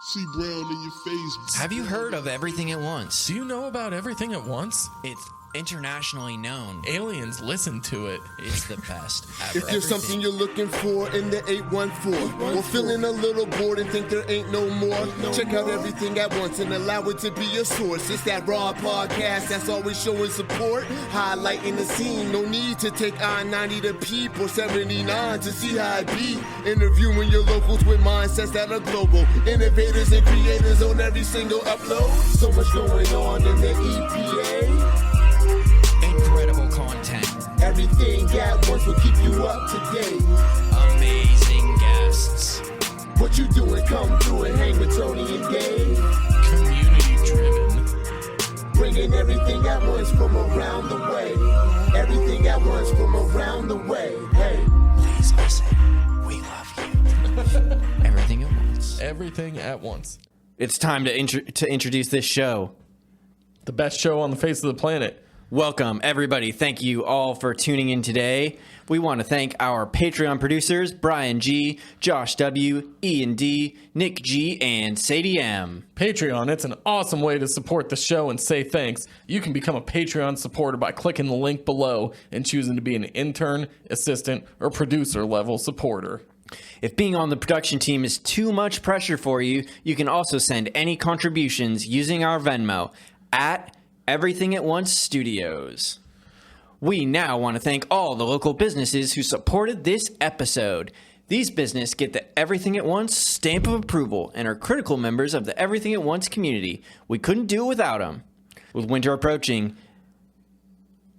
See Brown in your face. Have you heard of Everything at Once? Do you know about Everything at Once? It's internationally known. Aliens listen to it. It's the best ever. If there's something you're looking for in the 814, or feeling a little bored and think there ain't no more, check out Everything at Once and allow it to be your source. It's that raw podcast that's always showing support, highlighting the scene. No need to take I-90 to Peep or 79 to see how it be. Interviewing your locals with mindsets that are global. Innovators and creators on every single upload. So much going on in the EPA. Incredible content. Everything at Once will keep you up to date. Amazing guests. What you doing? Come through and hang with Tony and Dave. Community driven. Bringing everything at once from around the way. Everything at once from around the way. Hey. Please listen. We love you. Everything at Once. Everything at Once. It's time to introduce this show. The best show on the face of the planet. Welcome, everybody. Thank you all for tuning in today. We want to thank our Patreon producers, Brian G., Josh W., Ian D., Nick G., and Sadie M. Patreon, it's an awesome way to support the show and say thanks. You can become a Patreon supporter by clicking the link below and choosing to be an intern, assistant, or producer level supporter. If being on the production team is too much pressure for you, you can also send any contributions using our Venmo at Everything at Once Studios. We now want to thank all the local businesses who supported this episode. These businesses get the Everything at Once stamp of approval and are critical members of the Everything at Once community. We couldn't do it without them. With winter approaching,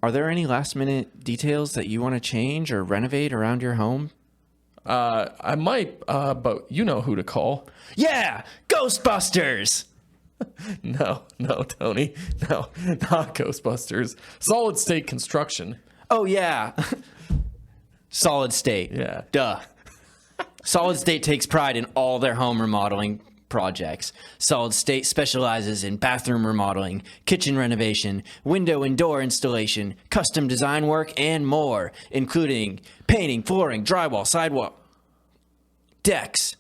are there any last-minute details that you want to change or renovate around your home? I might, but you know who to call. Yeah! Ghostbusters! No, Tony. No, not Ghostbusters. Solid State Construction. Oh, yeah. Solid State. Yeah. Duh. Solid State takes pride in all their home remodeling projects. Solid State specializes in bathroom remodeling, kitchen renovation, window and door installation, custom design work, and more, including painting, flooring, drywall, sidewalk, decks.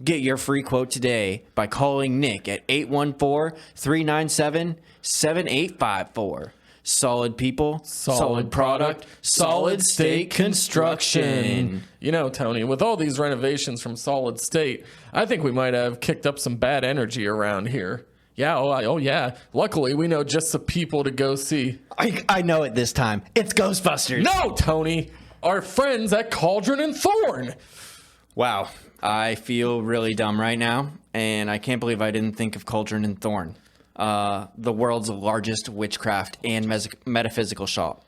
Get your free quote today by calling Nick at 814-397-7854. Solid people, solid product, Solid State Construction. You know, Tony, with all these renovations from Solid State, I think we might have kicked up some bad energy around here. Yeah, oh yeah. Luckily, we know just the people to go see. I know it this time. It's Ghostbusters. No, Tony! Our friends at Cauldron and Thorne! Wow. I feel really dumb right now, and I can't believe I didn't think of Cauldron and Thorne, the world's largest witchcraft and metaphysical shop,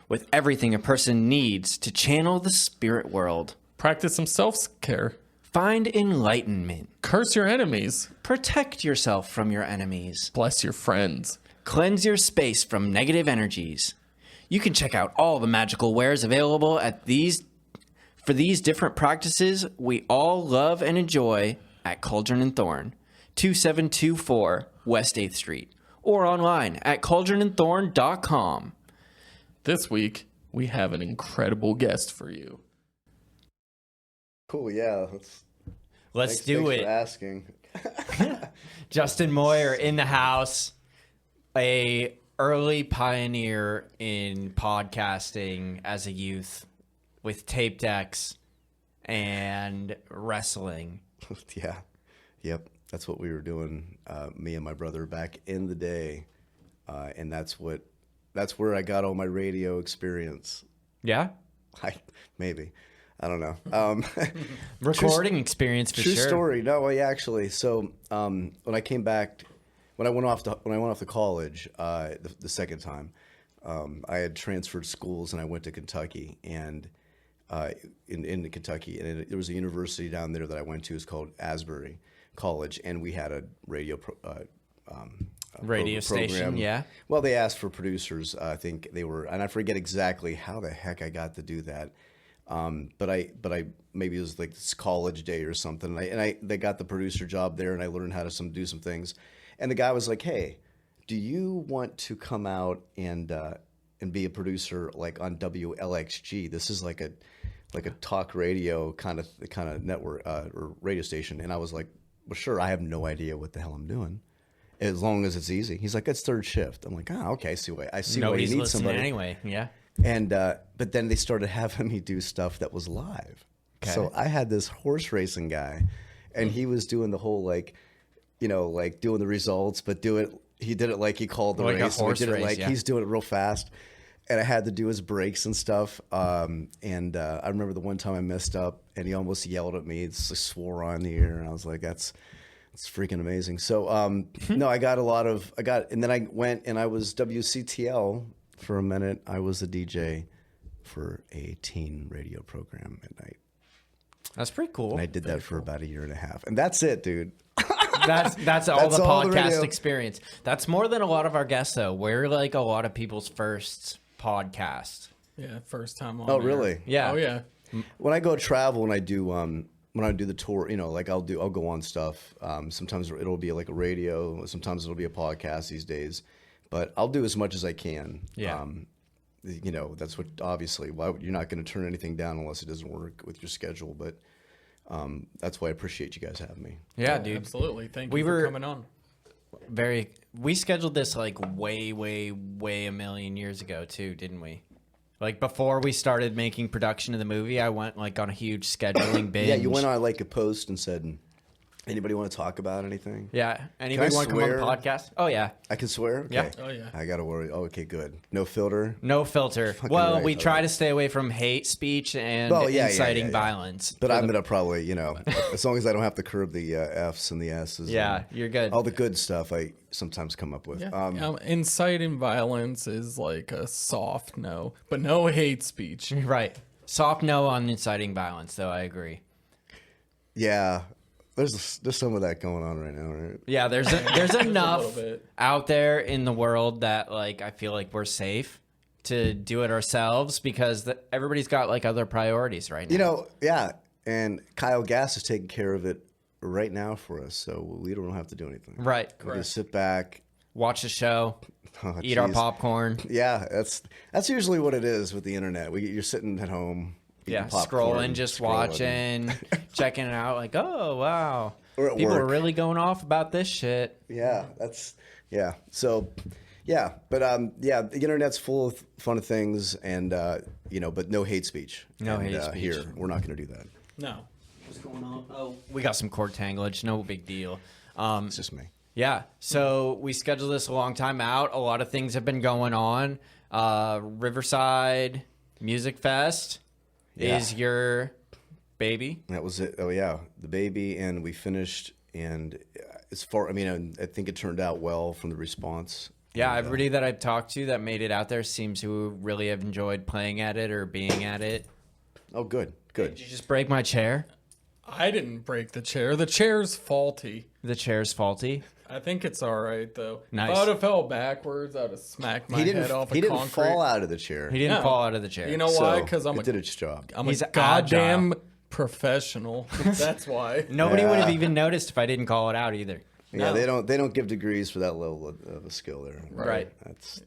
with everything a person needs to channel the spirit world. Practice some self-care. Find enlightenment. Curse your enemies. Protect yourself from your enemies. Bless your friends. Cleanse your space from negative energies. You can check out all the magical wares available at for these different practices we all love and enjoy at Cauldron and Thorne, 2724 West 8th Street, or online at cauldronandthorne.com. This week, we have an incredible guest for you. Cool, yeah. Let's do it. Thanks for asking. Justin Moyar in the house, a early pioneer in podcasting as a youth, with tape decks and wrestling. Yeah. Yep. That's what we were doing, me and my brother, back in the day. And that's where I got all my radio experience. Yeah? Maybe. I don't know. Recording experience for true sure. True story. No, yeah, actually. So when I came back, when I went off to college the second time, I had transferred schools and I went to Kentucky and in Kentucky, and there was a university down there that I went to. It's called Asbury College, and we had a radio radio station. Program. Yeah. Well, they asked for producers. I think they were, and I forget exactly how the heck I got to do that. But I maybe it was like this college day or something. They got the producer job there, and I learned how to do some things. And the guy was like, "Hey, do you want to come out and be a producer like on WLXG? This is like a like a talk radio kind of network or radio station, and I was like, well, sure, I have no idea what the hell I'm doing, as long as it's easy. He's like, it's third shift. I'm like, oh, okay, I see why Nobody's you need listening somebody anyway. Yeah. And but then they started having me do stuff that was live. Okay. So I had this horse racing guy, and he was doing the whole like doing the results, but he did it like he called the Like a race. horse We did it race, like yeah. he's doing it real fast, and I had to do his breaks and stuff. I remember the one time I messed up, and he almost yelled at me. It's like swore on the air, and I was like, it's freaking amazing. So no, and then I went and I was WCTL for a minute. I was the DJ for a teen radio program at night. That's pretty cool. And I did that for about a year and a half. And that's it, dude. That's all the all the podcast radio. experience. That's more than a lot of our guests, though. We're like a lot of people's first podcast. Yeah, first time on. Oh, there. really? Yeah. Oh, yeah. When I go travel and I do the tour, like I'll go on stuff. Sometimes it'll be like a radio, sometimes it'll be a podcast these days. But I'll do as much as I can. Yeah. That's what obviously you're not going to turn anything down unless it doesn't work with your schedule. But that's why I appreciate you guys having me. Yeah, dude. Absolutely. Thank We you were- for coming on. We scheduled this like way, way, way a million years ago too, didn't we? Like before we started making production of the movie, I went like on a huge scheduling binge. Yeah, you went on like a post and said, anybody want to talk about anything? Yeah. Anybody want to come on the swear? podcast? Oh yeah. I can swear? Okay. Yeah. Oh, yeah. I got to worry. Oh, okay, good. No filter? No filter. Well, right, we try okay. to stay away from hate speech and Well, yeah, inciting yeah. violence. But I'm going to probably, as long as I don't have to curb the F's and the S's. Yeah, and you're good. all the good stuff I sometimes come up with. Yeah. Inciting violence is like a soft no, but no hate speech. Right. Soft no on inciting violence, though. I agree. Yeah. There's some of that going on right now, right? Yeah, there's enough little bit. out there in the world that like I feel like we're safe to do it ourselves because everybody's got like other priorities right now. Yeah. And Kyle Gass is taking care of it right now for us, so we don't have to do anything. Right. We just sit back, Watch the show, oh, eat our geez. popcorn. Yeah, that's usually what it is with the internet. You're sitting at home, eating Yeah, popcorn, scrolling, just scrolling. watching, checking it out. Like, oh wow, Or at people are work. really going off about this shit. Yeah, So, yeah, but the internet's full of fun things, and but no hate speech. No And, hate speech. Here, we're not going to do that. No. What's going on? Oh, we got some cord tanglage. No big deal. It's just me. Yeah, so we scheduled this a long time out. A lot of things have been going on. Riverside Music Fest Yeah. is your baby. That was it. Oh yeah, the baby, and we finished. And as far, I think it turned out well from the response. Yeah, And, everybody that I've talked to that made it out there seems to really have enjoyed playing at it or being at it. Oh, good. Did you just break my chair? I didn't break the chair. The chair's faulty. The chair's faulty. I think it's all right, though. Nice. If I would have fell backwards, I would have smacked my head off He of didn't concrete. fall out of the chair. He didn't No. fall out of the chair. You know why? So Because I'm it did its job. He's a goddamn professional. That's why. Nobody would have Yeah. even noticed if I didn't call it out either. Yeah, No. they don't give degrees for that level of a skill there. Right.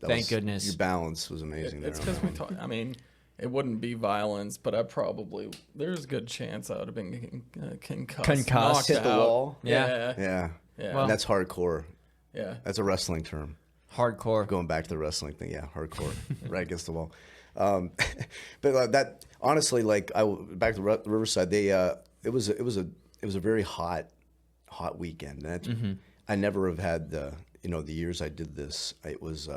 Thank goodness. Your balance was amazing It's there. because we talk. I mean, it wouldn't be violence, but there's a good chance I would have been concussed. Concussed. knocked Hit the out. wall? Yeah. Yeah. Yeah. And that's hardcore. Yeah. That's a wrestling term. Hardcore. Going back to the wrestling thing, yeah, hardcore, right against the wall. But that honestly, like back to Riverside, it was a very hot weekend. And I never have had the years I did this. It was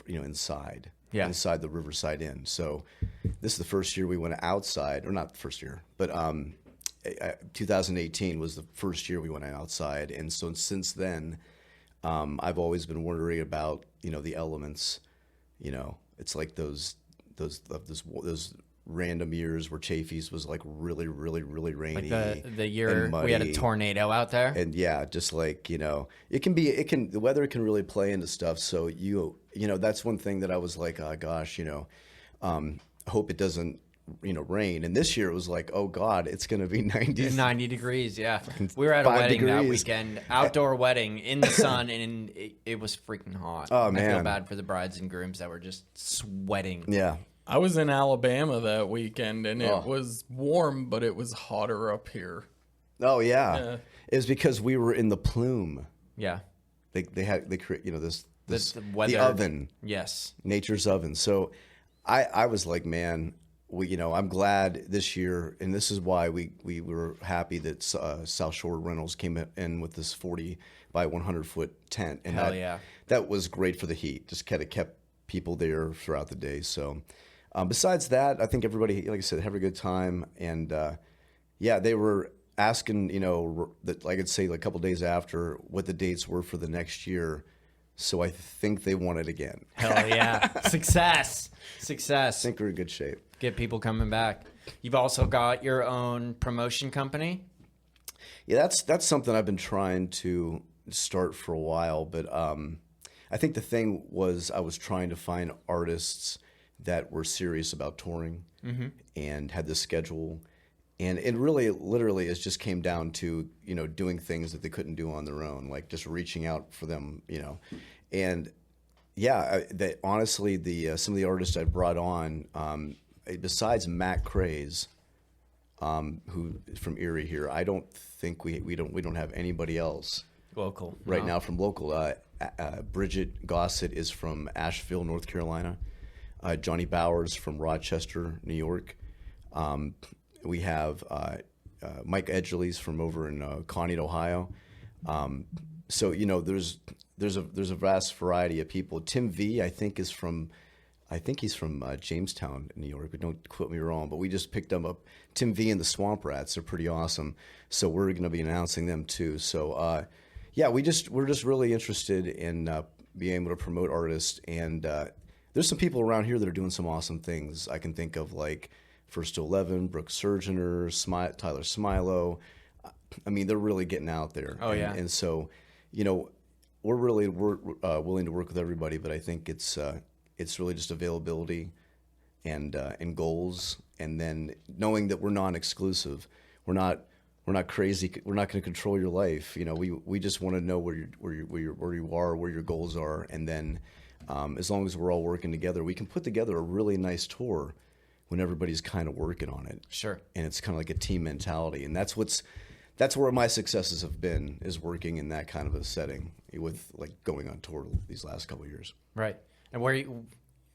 inside. Yeah. Inside the Riverside Inn. So this is the first year we went outside, or not the first year, but 2018 was the first year we went outside, and so since then, I've always been worried about the elements. It's like those random years where Chafee's was like really, really, really rainy. Like the year and we had a muddy. tornado out there. And yeah, just like, the weather can really play into stuff. So that's one thing that I was like, oh gosh, I hope it doesn't, rain. And this year it was like, oh God, it's going to be 90 degrees, yeah. We were at a 5 wedding that degrees. weekend, outdoor wedding in the sun, and it was freaking hot. Oh, I feel man. bad for the brides and grooms that were just sweating. Yeah. I was in Alabama that weekend, and Oh. it was warm, but it was hotter up here. Oh yeah. Yeah. It was because we were in the plume. Yeah. They create this The the weather. oven, Yes. nature's oven. So I was like, man, I'm glad this year, and this is why we were happy that South Shore Rentals came in with this 40 by 100 foot tent, and Hell yeah. that was great for the heat. Just kind of kept people there throughout the day. So besides that, I think everybody, like I said, had a good time, and yeah, they were asking, that I could say like a couple days after what the dates were for the next year. So I think they want it again. Hell yeah. Success. I think we're in good shape. Get people coming back. You've also got your own promotion company. Yeah, that's something I've been trying to start for a while, but I think the thing was I was trying to find artists that were serious about touring and had the schedule. And it really, literally, it just came down to, doing things that they couldn't do on their own, like just reaching out for them, And yeah, honestly, some of the artists I brought on, besides Matt Craze, who from Erie here, I don't think we don't have anybody else Local. right No? now from local. Bridget Gossett is from Asheville, North Carolina. Johnny Bowers from Rochester, New York. We have Mike Edgley's from over in Conneaut, Ohio. So there's a vast variety of people. Tim V, I think he's from Jamestown, New York. But don't quote me wrong. But we just picked them up. Tim V and the Swamp Rats are pretty awesome. So we're going to be announcing them too. So yeah, we're just really interested in being able to promote artists. And there's some people around here that are doing some awesome things. I can think of like First to 11, Brooke Surgeoner, Tyler Smilo. I mean, they're really getting out there. Oh, yeah. And so, we're really willing to work with everybody, but I think it's really just availability and goals, and then knowing that we're non-exclusive. We're not crazy. We're not going to control your life. We just want to know where you are, where your goals are, and then as long as we're all working together, we can put together a really nice tour when everybody's kind of working on it. Sure. And it's kind of like a team mentality. And that's where my successes have been, is working in that kind of a setting with like going on tour these last couple of years. Right. And where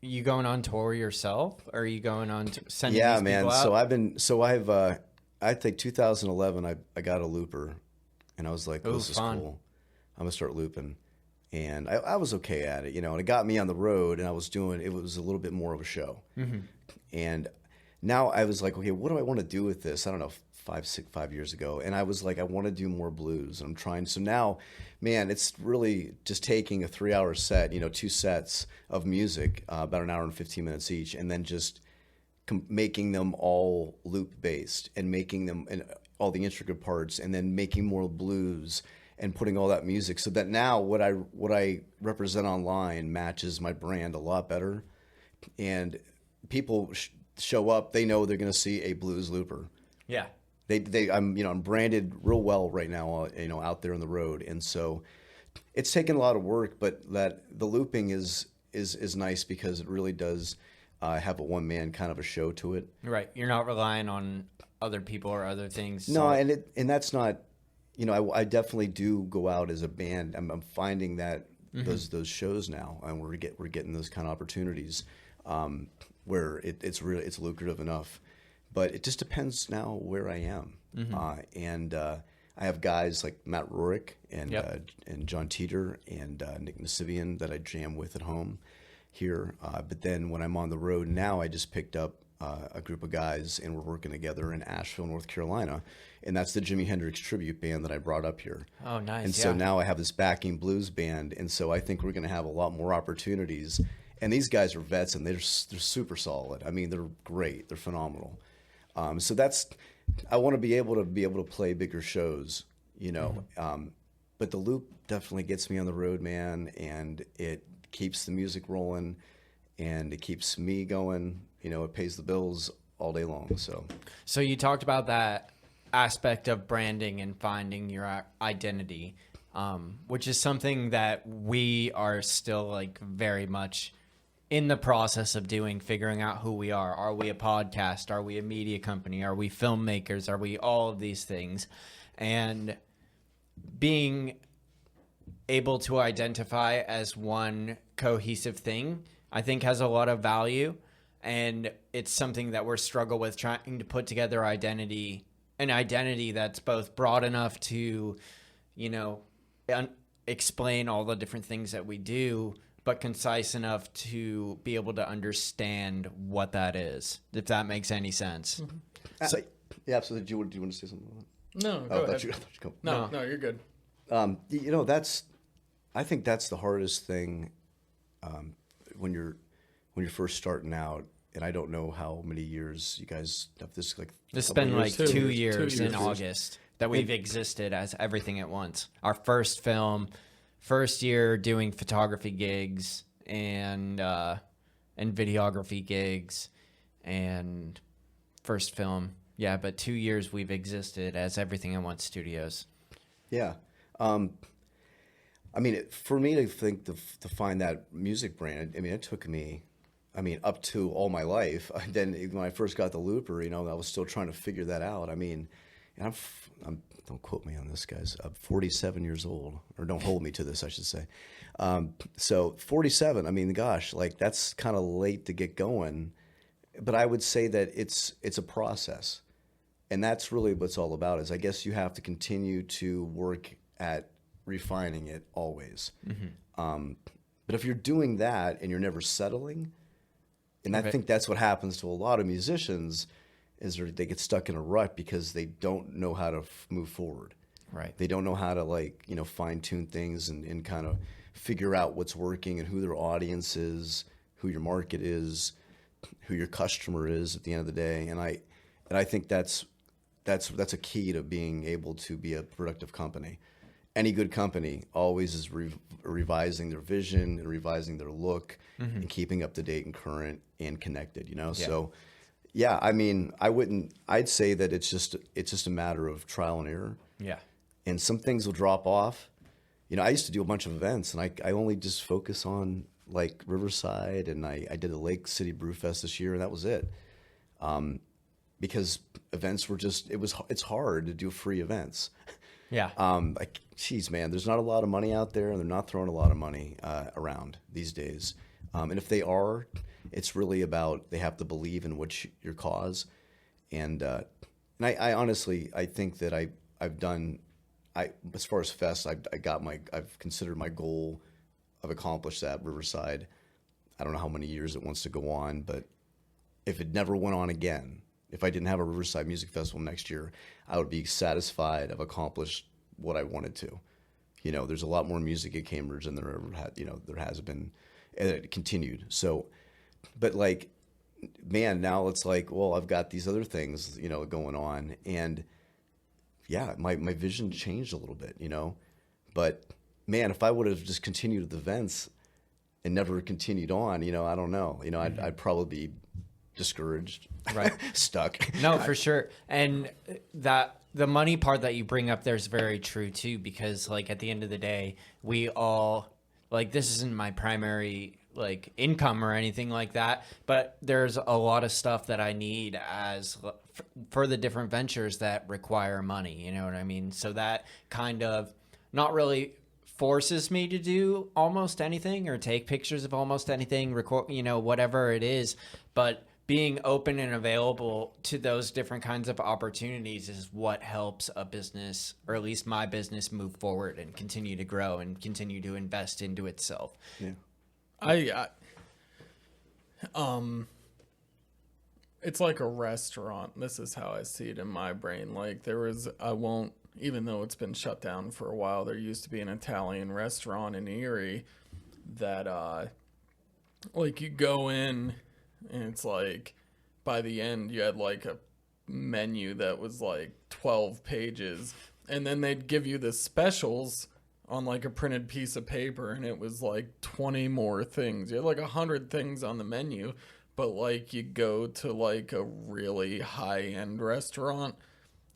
you going on tour yourself? Or are you going on sending Yeah, these man. people out? I think 2011, I got a looper, and I was like, Ooh, this is fun. cool. I'm going to start looping. And I was okay at it, and it got me on the road, and it was a little bit more of a show. Mm-hmm. And now I was like, okay, what do I want to do with this? I don't know, 5 years ago. And I was like, I want to do more blues. And I'm trying. So now, man, it's really just taking a 3-hour set, 2 sets of music, about an hour and 15 minutes each, and then just making them all loop based and making them and all the intricate parts, and then making more blues and putting all that music, so that now what I represent online matches my brand a lot better. And people show up, they know they're going to see a blues looper. Yeah. I'm branded real well right now, out there on the road. And so it's taken a lot of work, but that the looping is nice because it really does have a one man kind of a show to it. Right. You're not relying on other people or other things. No, and that's not, I definitely do go out as a band. I'm finding that those shows now, and we're getting those kind of opportunities where it's lucrative enough. But it just depends now where I am. And I have guys like Matt Rorick and John Teeter and Nick Nasivian that I jam with at home here. But then when I'm on the road now, I just picked up a group of guys, and we're working together in Asheville, North Carolina. And that's the Jimi Hendrix tribute band that I brought up here. Oh, nice. And so now I have this backing blues band. And so I think we're going to have a lot more opportunities. And these guys are vets, and they're super solid. I mean, they're great. They're phenomenal. So I want to be able to play bigger shows, but the loop definitely gets me on the road, man, and it keeps the music rolling, and it keeps me going. It pays the bills all day long. So you talked about that aspect of branding and finding your identity, which is something that we are still like very much in the process of figuring out who we are. Are we a podcast? Are we a media company? Are we filmmakers? Are we all of these things? And being able to identify as one cohesive thing, I think has a lot of value. And it's something that we're struggle with, trying to put together an identity that's both broad enough to, explain all the different things that we do, but concise enough to be able to understand what that is, if that makes any sense. Mm-hmm. So, yeah, so do you want to say something about that? No, go ahead. No, you're good. I think that's the hardest thing when you're first starting out. And I don't know how many years you guys have this. It's been like 2 years in 2 years. August that we've existed as Everything at Once. Our first film, first year doing photography gigs and videography gigs, and first film. Yeah, but 2 years we've existed as Everything at Once Studios. Yeah. For me to think to find that music brand, it took me, up to all my life. Then when I first got the looper, I was still trying to figure that out. And I'm don't quote me on this, guys. I'm 47 years old, or don't hold me to this, I should say. So 47. Gosh, that's kind of late to get going. But I would say that it's a process, and that's really what it's all about. Is I guess you have to continue to work at refining it always. Mm-hmm. But if you're doing that and you're never settling. And I think that's what happens to a lot of musicians is they get stuck in a rut because they don't know how to move forward. Right. They don't know how to fine tune things and kind of figure out what's working and who their audience is, who your market is, who your customer is at the end of the day. And I think that's a key to being able to be a productive company. Any good company always is revising their vision and revising their look and keeping up to date and current and connected, Yeah. So, yeah, I'd say that it's just a matter of trial and error. Yeah. And some things will drop off. I used to do a bunch of events, and I only just focus on Riverside, and I did a Lake City Brew Fest this year, and that was it. Because events were it's hard to do free events. Yeah. Geez, man, there's not a lot of money out there, and they're not throwing a lot of money around these days. And if they are, it's really about they have to believe in your cause. And I honestly, I think that I've done, as far as fests, I've considered my goal. I've accomplished that. Riverside. I don't know how many years it wants to go on, but if it never went on again, if I didn't have a Riverside Music Festival next year, I would be satisfied. I've accomplished what I wanted to. There's a lot more music at Cambridge than there ever had. There has been, and it continued. So, but man, now it's well, I've got these other things, going on, and yeah, my vision changed a little bit, But man, if I would have just continued with the events and never continued on, I don't know. I'd probably be discouraged, right? Stuck. No, for sure. And the money part that you bring up there is very true too, because at the end of the day, we all this isn't my primary income or anything like that, but there's a lot of stuff that I need for the different ventures that require money. You know what I mean? So that kind of not really forces me to do almost anything or take pictures of almost anything, record, whatever it is, but being open and available to those different kinds of opportunities is what helps a business, or at least my business, move forward and continue to grow and continue to invest into itself. Yeah. It's like a restaurant. This is how I see it in my brain. Even though it's been shut down for a while, there used to be an Italian restaurant in Erie that, you go in, and it's by the end you had a menu that was 12 pages, and then they'd give you the specials on a printed piece of paper, and it was 20 more things. You had 100 things on the menu, but you go to a really high-end restaurant,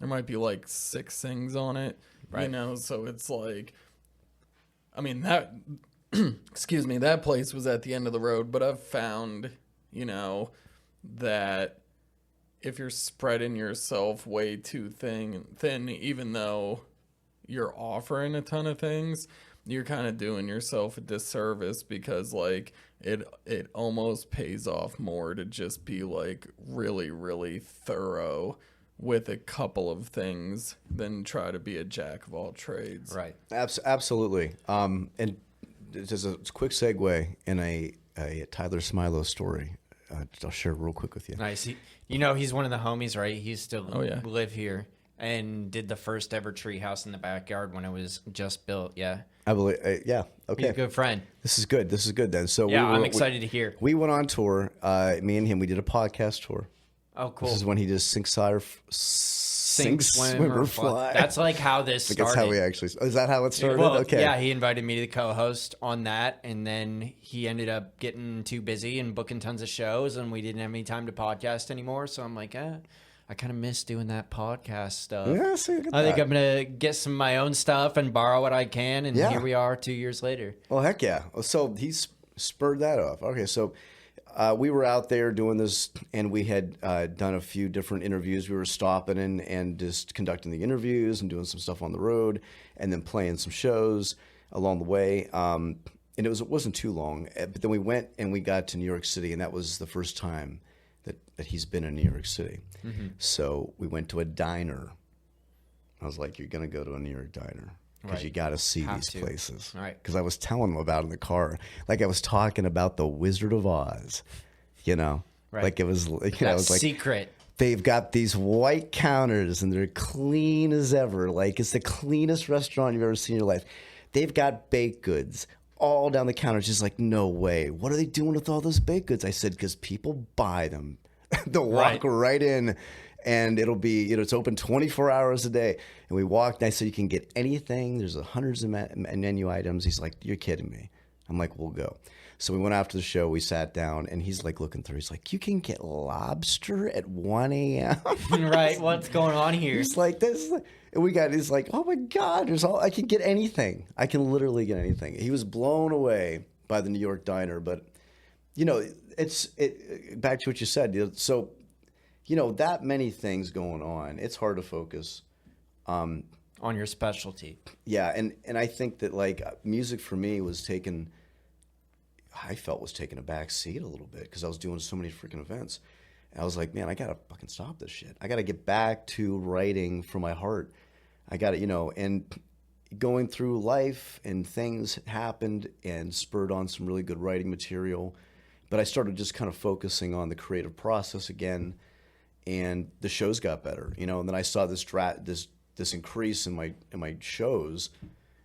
there might be 6 things on it, right? So it's that excuse me, that place was at the end of the road. But I've found, that if you're spreading yourself way too thin, even though you're offering a ton of things, you're kind of doing yourself a disservice, because like it almost pays off more to just be like really, really thorough with a couple of things than try to be a jack of all trades. Right. Absolutely. And there's a quick segue in a Tyler Smilo story. I'll share real quick with you. Nice. He's one of the homies, right? He used to live here and did the first ever tree house in the backyard when it was just built. Yeah. I believe. Yeah. Okay. He's a good friend. This is good then. So I'm excited to hear. We went on tour. Me and him. We did a podcast tour. Oh, cool. This is when he just sink, swim, or fly. That's like how this started. That's how we actually. Is that how it started? Well, okay. Yeah, he invited me to co-host on that, and then he ended up getting too busy and booking tons of shows, and we didn't have any time to podcast anymore. So I'm like, I kind of miss doing that podcast stuff. Yeah, I think I'm gonna get some of my own stuff and borrow what I can, and here we are 2 years later. Well, heck yeah. So he's spurred that off. Okay, so. We were out there doing this, and we had done a few different interviews. We were stopping and just conducting the interviews and doing some stuff on the road, and then playing some shows along the way. And it wasn't too long. But then we went and we got to New York City, and that was the first time that he's been in New York City. Mm-hmm. So we went to a diner. I was like, "You're gonna go to a New York diner." Because you got to see these places. Right. Because I was telling them about it in the car. Like I was talking about the Wizard of Oz, Right. Like it was, it was like secret. They've got these white counters and they're clean as ever. Like it's the cleanest restaurant you've ever seen in your life. They've got baked goods all down the counter. Just like, no way. What are they doing with all those baked goods? I said, because people buy them. They'll walk right in. And it'll be, it's open 24 hours a day. And we walked, and I said, you can get anything. There's hundreds of menu items. He's like, you're kidding me. I'm like, we'll go. So we went after the show. We sat down, and he's like looking through. He's like, you can get lobster at 1 a.m.? Right. What's going on here? He's like, this. And he's like, oh, my God. I can get anything. I can literally get anything. He was blown away by the New York diner. But, it's back to what you said. So, that many things going on, it's hard to focus. On your specialty. Yeah, and I think that, like, music for me I felt was taking a back seat a little bit because I was doing so many freaking events. And I was like, man, I got to fucking stop this shit. I got to get back to writing from my heart. I got to, and going through life and things happened and spurred on some really good writing material. But I started just kind of focusing on the creative process again. And the shows got better, and then I saw this increase in my shows,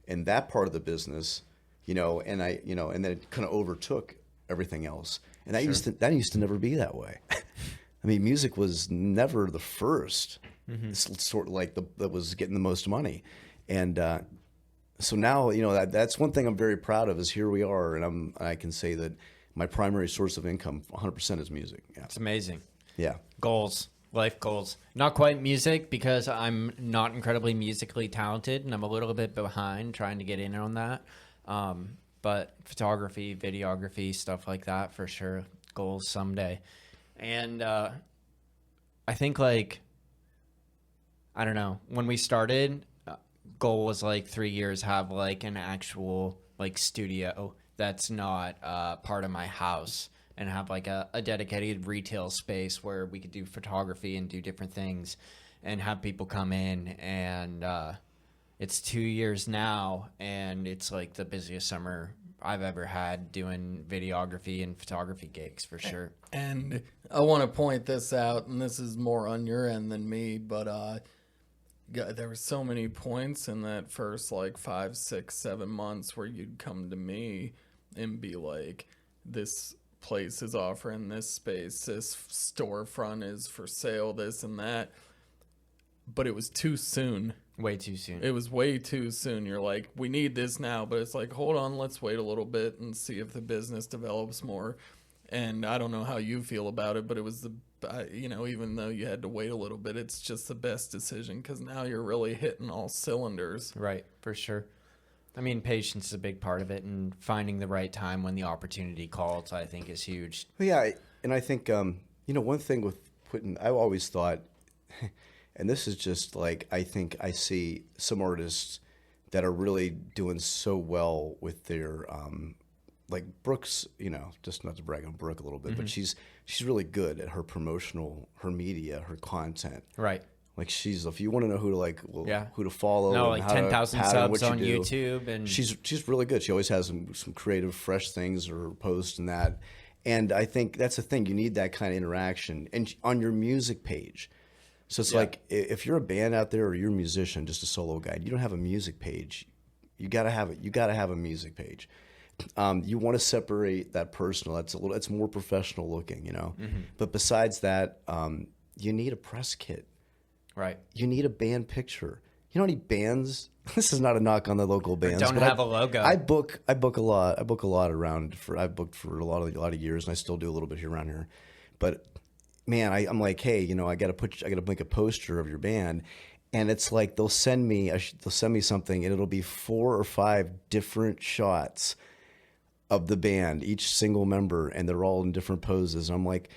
in that part of the business, and and then it kind of overtook everything else, and that used to never be that way. I mean, music was never the first, It's sort of like that was getting the most money, and so now that's one thing I'm very proud of is here we are, and I can say that my primary source of income 100% is music. Yeah. It's amazing. Yeah. Goals. Life goals. Not quite music because I'm not incredibly musically talented and I'm a little bit behind trying to get in on that. But photography, videography, stuff like that for sure. Goals someday. And I think I don't know, when we started, goal was 3 years have an actual studio that's not part of my house. And have a dedicated retail space where we could do photography and do different things and have people come in. And it's 2 years now, and it's the busiest summer I've ever had doing videography and photography gigs for sure. And I want to point this out, and this is more on your end than me, but there were so many points in that first 5, 6, 7 months where you'd come to me and be like, this place is offering this space, this storefront is for sale, this and that, but it was too soon. Way too soon. It was way too soon. You're like, we need this now, but it's hold on, let's wait a little bit and see if the business develops more. And I don't know how you feel about it, but it was even though you had to wait a little bit, it's just the best decision because now you're really hitting all cylinders. Right, for sure. I mean, patience is a big part of it, and finding the right time when the opportunity calls, I think, is huge. Well, yeah, and I think one thing with I've always thought, and this is just like I think I see some artists that are really doing so well with their like Brooks, just not to brag on Brooke a little bit, but she's really good at her media, her content. Right. Like if you want to know who to who to follow, No, and like how to 10,000 pattern subs what on you do, YouTube, and she's really good. She always has some creative, fresh things or posts and that. And I think that's the thing. You need that kind of interaction and on your music page. So it's like if you're a band out there or you're a musician, just a solo guy, you don't have a music page. You gotta have it. You gotta have a music page. You want to separate that personal. It's more professional looking, But besides that, you need a press kit. right. You need a band picture. You know how many bands? This is not a knock on the local bands. Don't but have a logo. I book a lot. I book a lot around. I've booked for a lot of years, and I still do a little bit here around here. But man, I'm like, hey, I got to make a poster of your band, and it's like they'll send me something, and it'll be 4 or 5 different shots of the band, each single member, and they're all in different poses. And I'm like,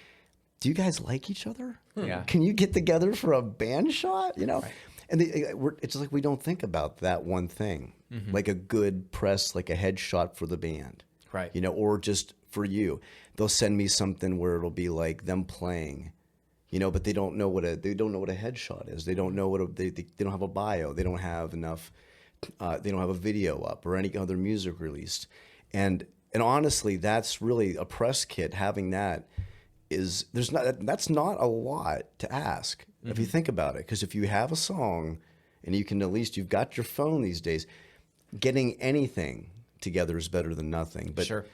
do you guys like each other? Yeah. Can you get together for a band shot? Right. And it's just like we don't think about that one thing, like a good press, like a headshot for the band, right? Or just for you. They'll send me something where it'll be like them playing, but they don't know what a headshot is. They don't know they don't have a bio. They don't have enough. They don't have a video up or any other music released, and honestly, that's really a press kit. Having that that's not a lot to ask if you think about it. Because if you have a song and you can you've got your phone these days, getting anything together is better than nothing. But sure.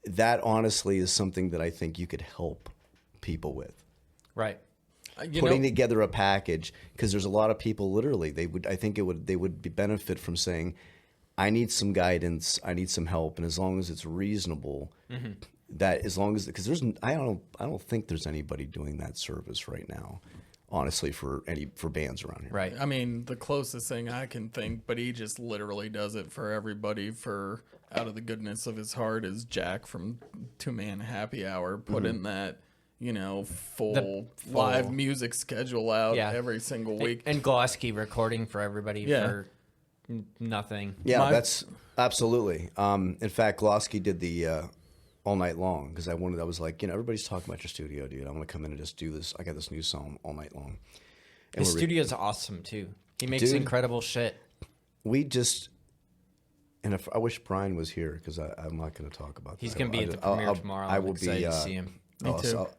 That honestly is something that I think you could help people with. Right. Putting together a package, because there's a lot of people literally they would benefit from saying, I need some guidance, I need some help, and as long as it's reasonable, because I don't think there's anybody doing that service right now, honestly, for bands around here. Right. I mean, the closest thing I can think, but he just literally does it for everybody for out of the goodness of his heart, is Jack from Two Man Happy Hour put in that, full live music schedule out every single week. And Glosky recording for everybody for nothing. Yeah, that's absolutely. In fact, Glosky did the all night long, because I was like, everybody's talking about your studio, dude. I'm going to come in and just do this. I got this new song all night long. And His studio's awesome, too. He makes incredible shit. I wish Brian was here, because I'm not going to talk about that. He's going to be at the premiere tomorrow. I will excited be, to see him. Me too. So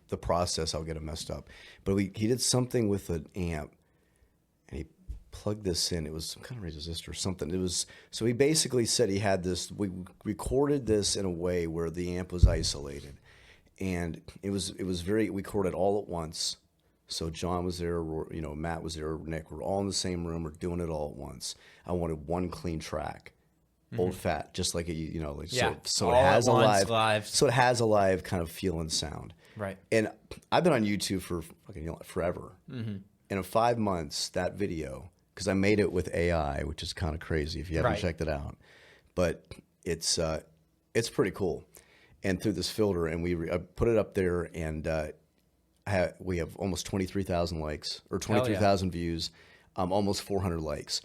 the process, I'll get it messed up. But he did something with an amp, and he plugged this in. It was some kind of resistor or something. So he basically said he had this. We recorded this in a way where the amp was isolated, and it was we recorded all at once. So John was there, Matt was there, Nick. We're all in the same room. We're doing it all at once. I wanted one clean track, old fat, just like so it has a live, so it has a live kind of feel and sound. Right. And I've been on YouTube for fucking forever. And in 5 months, that video, because I made it with AI, which is kind of crazy if you haven't checked it out, but it's pretty cool. And through this filter, and I put it up there, and we have almost 23,000 likes or 23,000 views, almost 400 likes.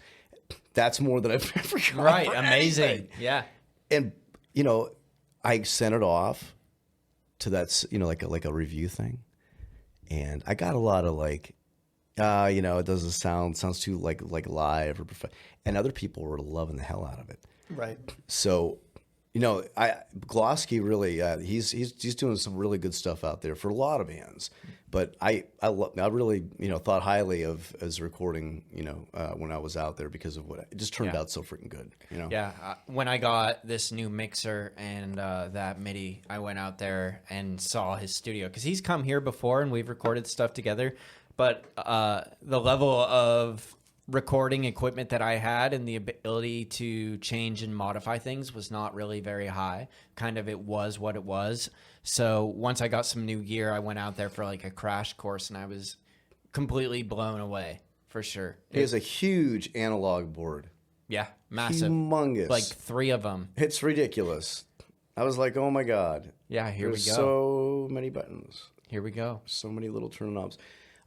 That's more than I've ever got. Right, amazing. Yeah. And I sent it off to that, like a review thing, and I got a lot of it doesn't sounds too like live or and other people were loving the hell out of it. Right. So, Glosky really, he's doing some really good stuff out there for a lot of bands. But I really, thought highly of his recording, when I was out there, because of it just turned out so freaking good, Yeah. When I got this new mixer and that MIDI, I went out there and saw his studio, because he's come here before and we've recorded stuff together. But the level of recording equipment that I had and the ability to change and modify things was not really very high. Kind of, it was what it was. So once I got some new gear, I went out there for like a crash course, and I was completely blown away, for sure. He has a huge analog board. Yeah, massive. Humongous. Like 3 of them. It's ridiculous. I was like, oh my God. Yeah, here There's we go. so many buttons. Here we go. So many little turn knobs.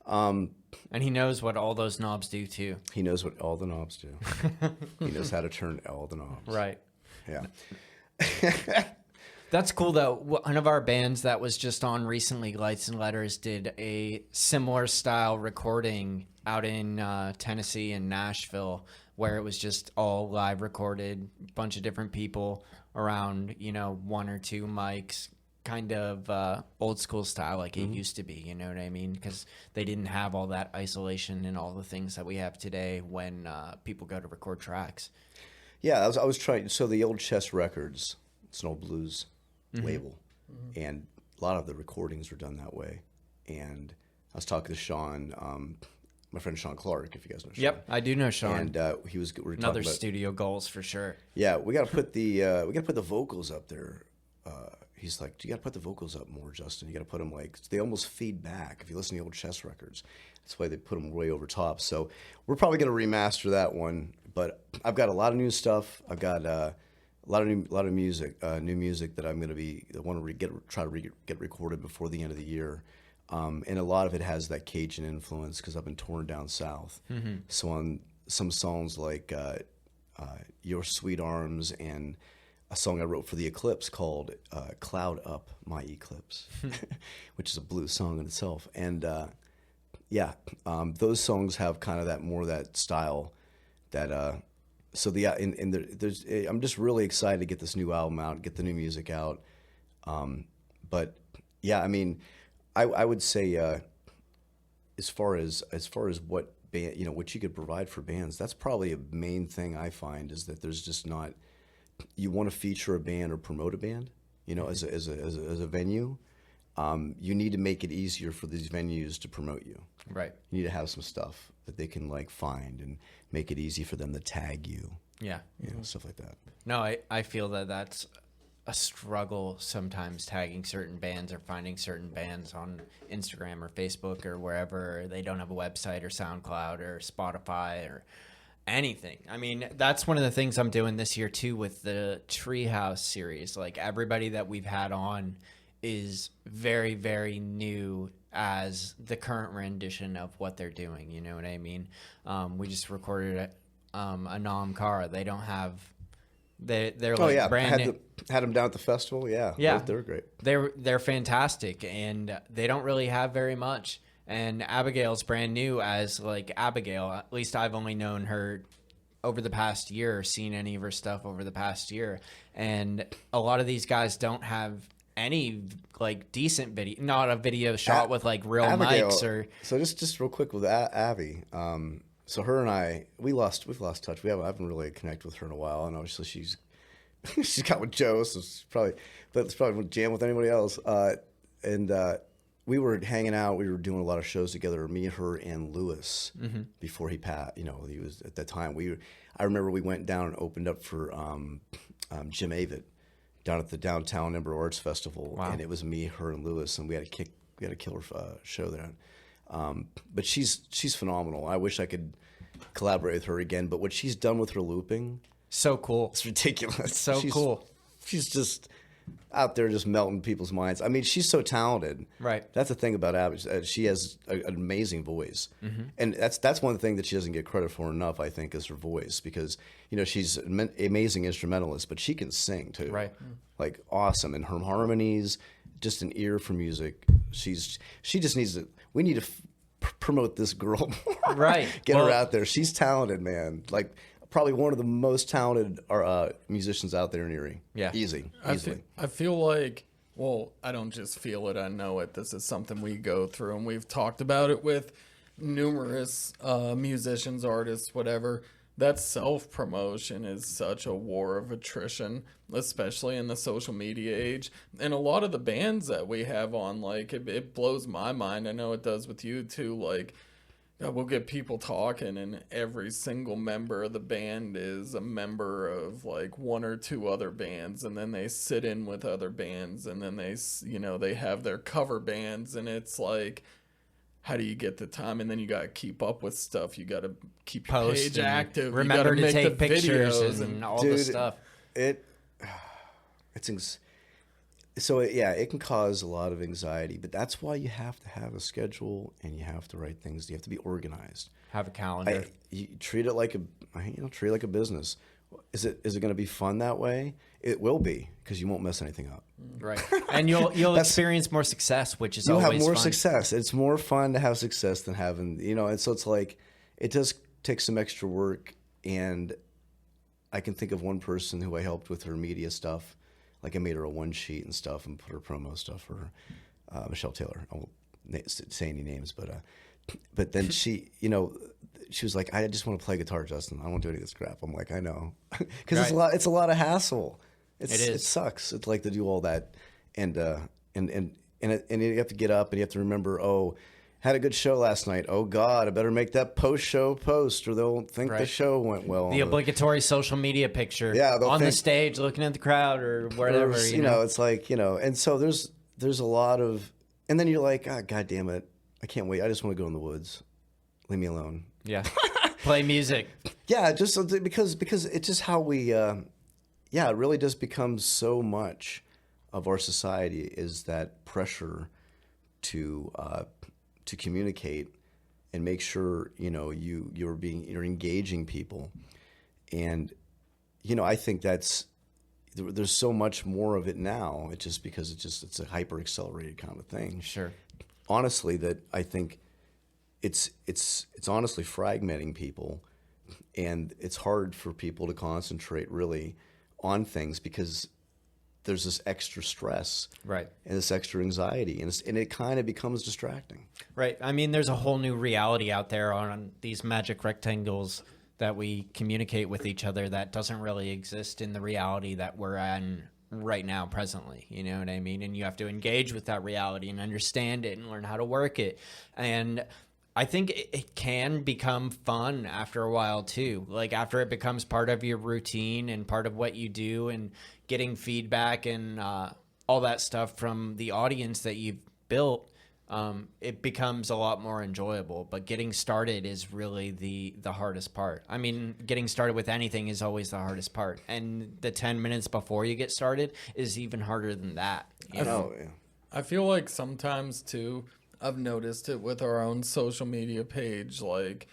And he knows what all those knobs do too. He knows what all the knobs do. He knows how to turn all the knobs. Right. Yeah. That's cool though. One of our bands that was just on recently, Lights and Letters, did a similar style recording out in Tennessee and Nashville, where it was just all live recorded, bunch of different people around, 1 or 2 mics, kind of old school style like it used to be, you know what I mean? Because they didn't have all that isolation and all the things that we have today when people go to record tracks. Yeah, I was trying. So the old Chess Records, it's an old blues label, and a lot of the recordings were done that way. And I was talking to Sean, my friend Sean Clark, if you guys know Sean. Yep, I do know Sean. And we were Another talking about, studio goals for sure. Yeah, we got to put the vocals up there. He's like, you got to put the vocals up more, Justin. You got to put them they almost feed back. If you listen to the old Chess Records, that's why they put them way over top. So we're probably going to remaster that one. But I've got a lot of new stuff. I've got a lot of music, new music that I want to try to get recorded before the end of the year. And a lot of it has that Cajun influence because I've been torn down south. So on some songs like Your Sweet Arms and a song I wrote for the Eclipse called Cloud Up My Eclipse, which is a blues song in itself. And those songs have kind of that style that I'm just really excited to get this new album out, get the new music out. But yeah, I mean, I would say as far as what band, what you could provide for bands, that's probably a main thing I find is that there's just not. You want to feature a band or promote a band, as a venue. You need to make it easier for these venues to promote you. Right. You need to have some stuff that they can find and make it easy for them to tag you. Yeah. Stuff like that. No, I feel that that's a struggle sometimes, tagging certain bands or finding certain bands on Instagram or Facebook or wherever. They don't have a website or SoundCloud or Spotify or anything. I mean, that's one of the things I'm doing this year too with the Treehouse series. Like everybody that we've had on is very, very new as the current rendition of what they're doing. You know what I mean? We just recorded a Nam Kara. They don't have. They're like brand new. Had them down at the festival. Yeah, they're great. They're fantastic, and they don't really have very much. And Abigail's brand new as Abigail. At least I've only known her over the past year, or seen any of her stuff over the past year. And a lot of these guys don't have any decent video, not a video shot with real Abigail, mics or. So just real quick with Abby. So her and I, we've lost touch. I haven't really connected with her in a while, and obviously she's got with Joe, so it's probably won't jam with anybody else. We were hanging out. We were doing a lot of shows together. Me, her, and Lewis before he passed. He was at that time. I remember we went down and opened up for Jim Avett down at the Downtown Ember Arts Festival, and it was me, her, and Lewis, and we had a killer show there. But she's phenomenal. I wish I could collaborate with her again. But what she's done with her looping, so cool. It's ridiculous. So cool. She's just out there just melting people's minds. I mean, she's so talented. Right. That's the thing about Abby. She has an amazing voice, and that's one thing that she doesn't get credit for enough. I think is her voice, because she's an amazing instrumentalist, but she can sing too. Right. Awesome, and her harmonies, just an ear for music. She just needs to. We need to promote this girl more. Right. Get her out there. She's talented, man. Probably one of the most talented musicians out there in Erie. Yeah. Easily. I feel like, well, I don't just feel it, I know it. This is something we go through, and we've talked about it with numerous musicians, artists, whatever. That self-promotion is such a war of attrition, especially in the social media age. And a lot of the bands that we have on, it blows my mind. I know it does with you too. We'll get people talking, and every single member of the band is a member of 1 or 2 other bands, and then they sit in with other bands, and then they have their cover bands, and it's how do you get the time? And then you got to keep up with stuff. You got to keep your Post page and active. remember you to make take the pictures videos and all Dude, this stuff. It can cause a lot of anxiety, but that's why you have to have a schedule and you have to write things. You have to be organized. Have a calendar. You treat it like a business. Is it going to be fun that way? It will be, because you won't mess anything up. Right. And you'll experience more success, which is You'll always have more fun. success. It's more fun to have success than having, and so it's like, it does take some extra work. And I can think of one person who I helped with her media stuff. Like, I made her a one sheet and stuff and put her promo stuff for her, Michelle Taylor. I won't say any names, but then she was like, I just want to play guitar, Justin. I don't want to do any of this crap. I'm like, I know. Because it's a lot of hassle. It is. It sucks. It's like to do all that. And you have to get up and you have to remember, had a good show last night. Oh God, I better make that post-show post or they'll think the show went well. The obligatory social media picture on the stage looking at the crowd or wherever. It's like, and so there's a lot of, and then you're like, God damn it. I can't wait. I just want to go in the woods. Leave me alone. Yeah. Play music. Yeah, just because it's just how we, it really does become so much of our society is that pressure to communicate and make sure you're engaging people, and I think there's so much more of it now. It's just because it's a hyper accelerated kind of thing. Sure. Honestly, that I think it's honestly fragmenting people, and it's hard for people to concentrate really on things because there's this extra stress, right, and this extra anxiety, and it kind of becomes distracting. Right. I mean, there's a whole new reality out there on these magic rectangles that we communicate with each other that doesn't really exist in the reality that we're in right now, presently. You know what I mean? And you have to engage with that reality and understand it and learn how to work it. And I think it can become fun after a while too. Like after it becomes part of your routine and part of what you do, and getting feedback and all that stuff from the audience that you've built, it becomes a lot more enjoyable. But getting started is really the hardest part. I mean, getting started with anything is always the hardest part. And the 10 minutes before you get started is even harder than that. You know? I feel like sometimes too, I've noticed it with our own social media page. Like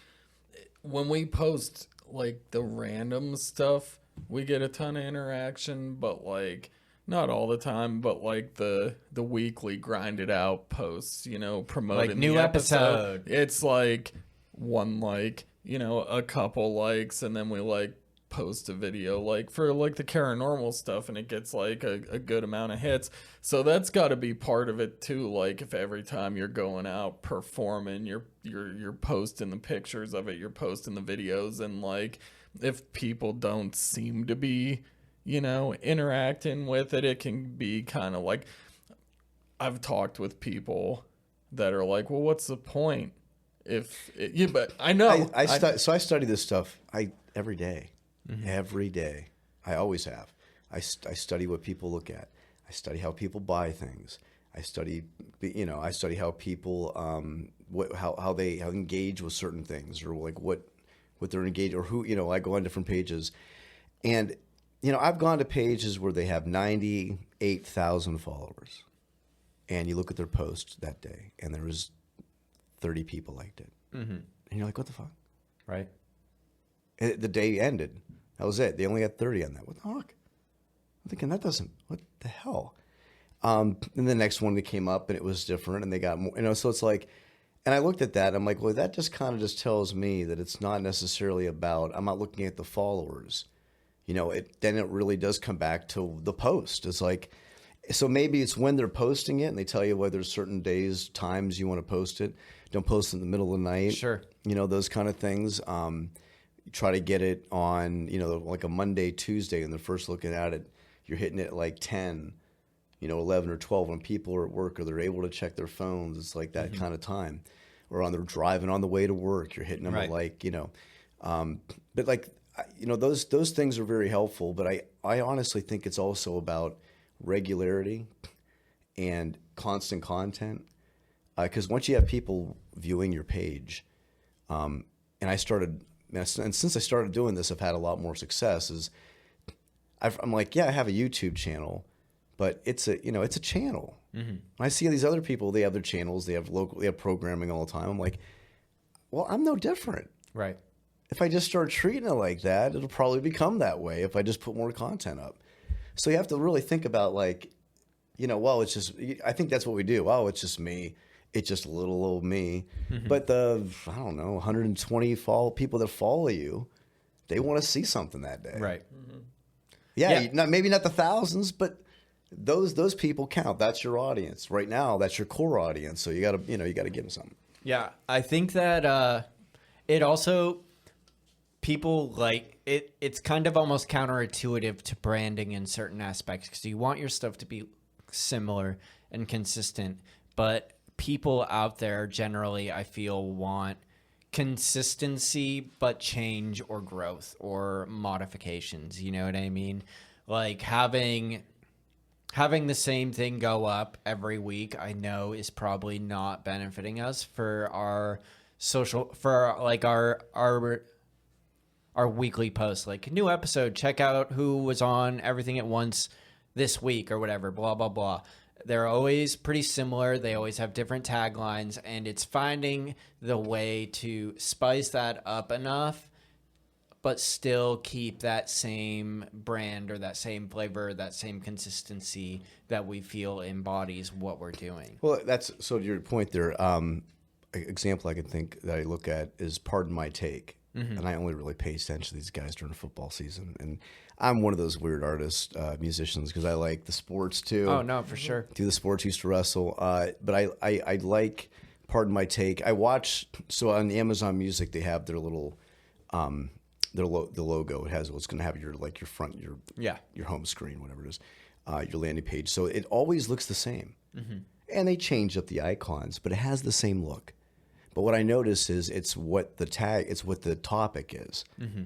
when we post like the random stuff, we get a ton of interaction, but like not all the time, but like the weekly grinded out posts, promoting like new the episode. It's like one like, a couple likes, and then we like post a video like for like the paranormal stuff, and it gets like a good amount of hits. So that's got to be part of it too. Like if every time you're going out performing, you're posting the pictures of it, you're posting the videos, and like if people don't seem to be interacting with it, it can be kind of like, I've talked with people that are like, well, what's the point but I know I study this stuff every day. Mm-hmm. Every day. I always have. I study what people look at. I study how people buy things. I study how people how they engage with certain things, or like what they're engaged, or who, I go on different pages, and I've gone to pages where they have 98,000 followers, and you look at their post that day and there was 30 people liked it. Mm-hmm. And you're like, what the fuck? Right. And the day ended. That was it. They only got 30 on that. What the fuck? I'm thinking what the hell? And the next one that came up and it was different, and they got more, so it's like, and I looked at that, I'm like, well, that just kind of just tells me that it's not necessarily about, I'm not looking at the followers. Then it really does come back to the post. It's like, so maybe it's when they're posting it and they tell you whether certain days, times you want to post it. Don't post it in the middle of the night. Sure. Those kind of things. You try to get it on, like a Monday, Tuesday, and they're first looking at it, you're hitting it at like 10, 11 or 12 when people are at work or they're able to check their phones. It's like that kind of time. Or they're driving on the way to work, you're hitting them at like, but like, those things are very helpful, but I honestly think it's also about regularity and constant content. because once you have people viewing your page, and since I started doing this, I've had a lot more success. I'm like, yeah, I have a YouTube channel, but it's a channel. Mm-hmm. I see these other people, they have their channels, they have programming all the time. I'm like, well, I'm no different. Right. If I just start treating it like that, it'll probably become that way if I just put more content up. So you have to really think about like, well, it's just, I think that's what we do. Oh, it's just me. It's just little old me. Mm-hmm. But I don't know, 120 people that follow you, they want to see something that day. Right. Mm-hmm. Yeah. Maybe not the thousands, but those people count. That's your audience right now. That's your core audience. So you got to give them something. Yeah. I think that it also, people like it. It's kind of almost counterintuitive to branding in certain aspects because you want your stuff to be similar and consistent, but people out there generally, I feel, want consistency but change or growth or modifications. You know what I mean? Like having the same thing go up every week, I know is probably not benefiting us for our our weekly posts, like new episode, check out who was on Everything at Once this week or whatever, blah, blah, blah. They're always pretty similar. They always have different taglines, and it's finding the way to spice that up enough, but still keep that same brand or that same flavor, that same consistency that we feel embodies what we're doing. Well, so to your point there, example I can think that I look at is Pardon My Take. Mm-hmm. And I only really pay attention to these guys during football season. And I'm one of those weird artists, musicians, because I like the sports too. Oh, no, for sure. Do the sports, used to wrestle. But I like Pardon My Take. I watch, so on Amazon Music, they have their little, the logo. It has what's going to have your front, your home screen, whatever it is, your landing page. So it always looks the same. Mm-hmm. And they change up the icons, but it has the same look. But what I notice is it's what the topic is. Mm-hmm.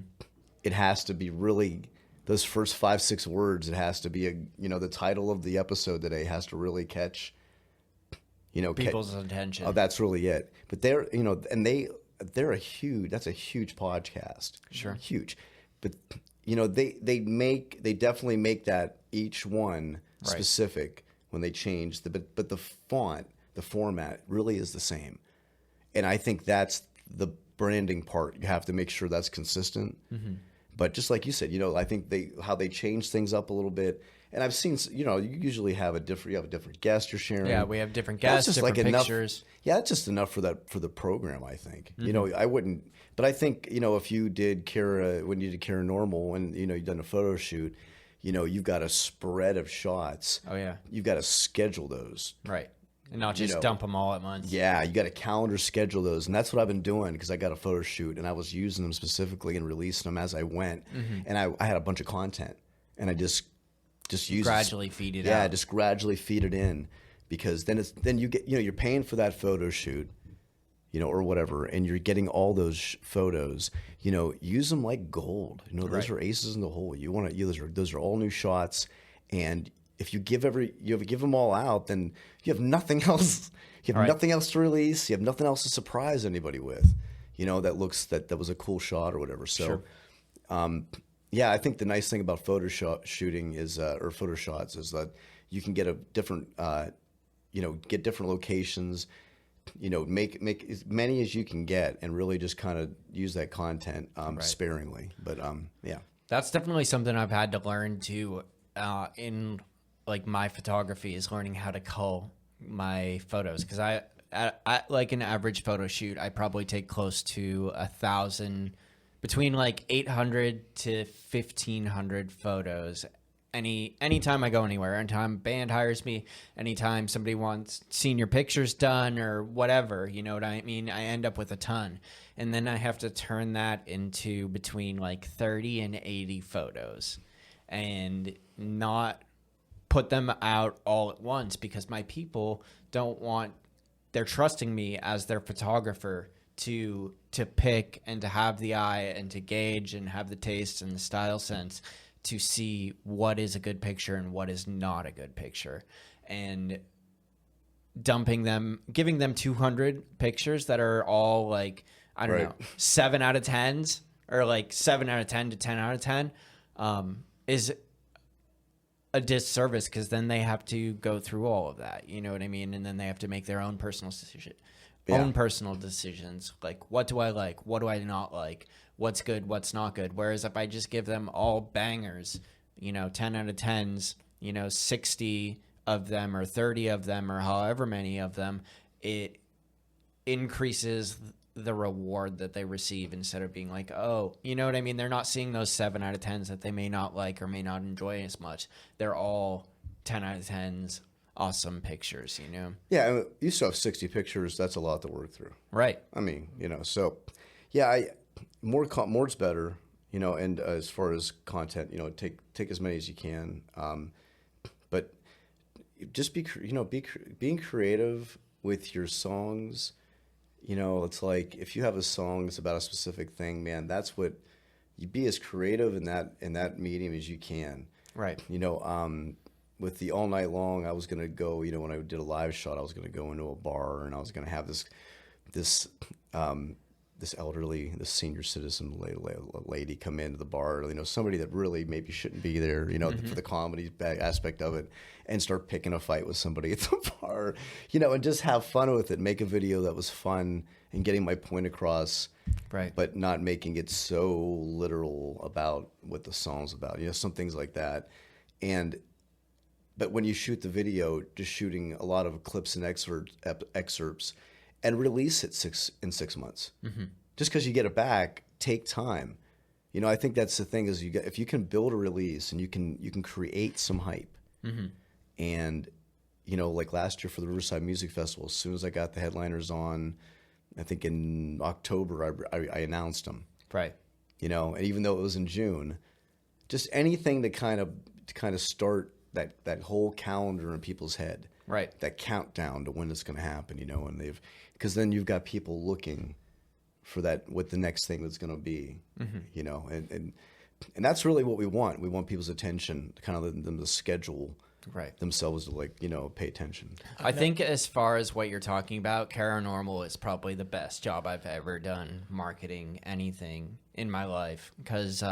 It has to be really those first 5-6 words. It has to be the title of the episode today has to really catch, people's attention. Oh, that's really it. But they're a huge podcast. Sure. Huge. But they definitely make that each one specific when they change but the font, the format really is the same. And I think that's the branding part. You have to make sure that's consistent. Mm-hmm. But just like you said, I think how they change things up a little bit. And I've seen, you usually have a different guest you're sharing. Yeah, we have different guests, different pictures. Yeah, that's just enough for the program, I think. Mm-hmm. I wouldn't, but I think, if you did when you did Kara Normal and, you've done a photo shoot, you've got a spread of shots. Oh, yeah. You've got to schedule those. Right. And not just dump them all at once. Yeah, you got to calendar schedule those. And that's what I've been doing because I got a photo shoot and I was using them specifically and releasing them as I went. Mm-hmm. And I had a bunch of content and I just use gradually feed it out. Yeah, just gradually feed it in because then you get, you're paying for that photo shoot, or whatever, and you're getting all those photos, use them like gold. Those are aces in the hole. You want to, those are all new shots. And if you give them all out, then you have nothing else. You have nothing else to release. You have nothing else to surprise anybody with. That was a cool shot or whatever. So, sure. Yeah, I think the nice thing about photo shooting is or photo shots is that you can get different locations. Make as many as you can get, and really just kind of use that content sparingly. But yeah, that's definitely something I've had to learn to in. Like my photography is learning how to cull my photos because I like an average photo shoot, I probably take close to 1,000, between like 800 to 1,500 photos. Anytime I go anywhere, anytime a band hires me, anytime somebody wants senior pictures done or whatever, you know what I mean? I end up with a ton. And then I have to turn that into between like 30 and 80 photos and not put them out all at once because my people they're trusting me as their photographer to pick and to have the eye and to gauge and have the taste and the style sense to see what is a good picture and what is not a good picture. And giving them 200 pictures that are all like, I don't know, 7 out of 10s or like 7 out of 10 to 10 out of 10 is a disservice, because then they have to go through all of that. You know what I mean? And then they have to make their own personal decisions. Like, what do I like? What do I not like? What's good? What's not good? Whereas if I just give them all bangers, 10 out of 10s, 60 of them or 30 of them or however many of them, it increases the reward that they receive, instead of being like, oh, you know what I mean? They're not seeing those 7 out of 10s that they may not like or may not enjoy as much. They're all 10 out of 10s, awesome pictures, Yeah, I mean, you still have 60 pictures. That's a lot to work through. Right. I mean, so yeah, more's better, and as far as content, take as many as you can. But just being creative with your songs. It's like, if you have a song that's about a specific thing, man, that's what you be as creative in that medium as you can. Right. With the All Night Long, I was going to go, when I did a live shot, I was going to go into a bar and I was going to have this senior citizen lady come into the bar, somebody that really maybe shouldn't be there, for the comedy aspect of it, and start picking a fight with somebody at the bar, and just have fun with it, make a video that was fun and getting my point across, right? But not making it so literal about what the song's about, some things like that. But when you shoot the video, just shooting a lot of clips and excerpts, and release it in 6 months. Mm-hmm. Just because you get it back, take time. I think that's the thing, is if you can build a release and you can create some hype. Mm-hmm. And like last year for the Riverside Music Festival, as soon as I got the headliners on, I think in October I announced them. Right. And even though it was in June, just anything to kind of start that whole calendar in people's head. Right. That countdown to when it's going to happen, and because then you've got people looking for what the next thing is going to be, mm-hmm. and that's really what we want. We want people's attention, kind of them to schedule themselves to pay attention. I think as far as what you're talking about, Paranormal is probably the best job I've ever done marketing anything in my life, because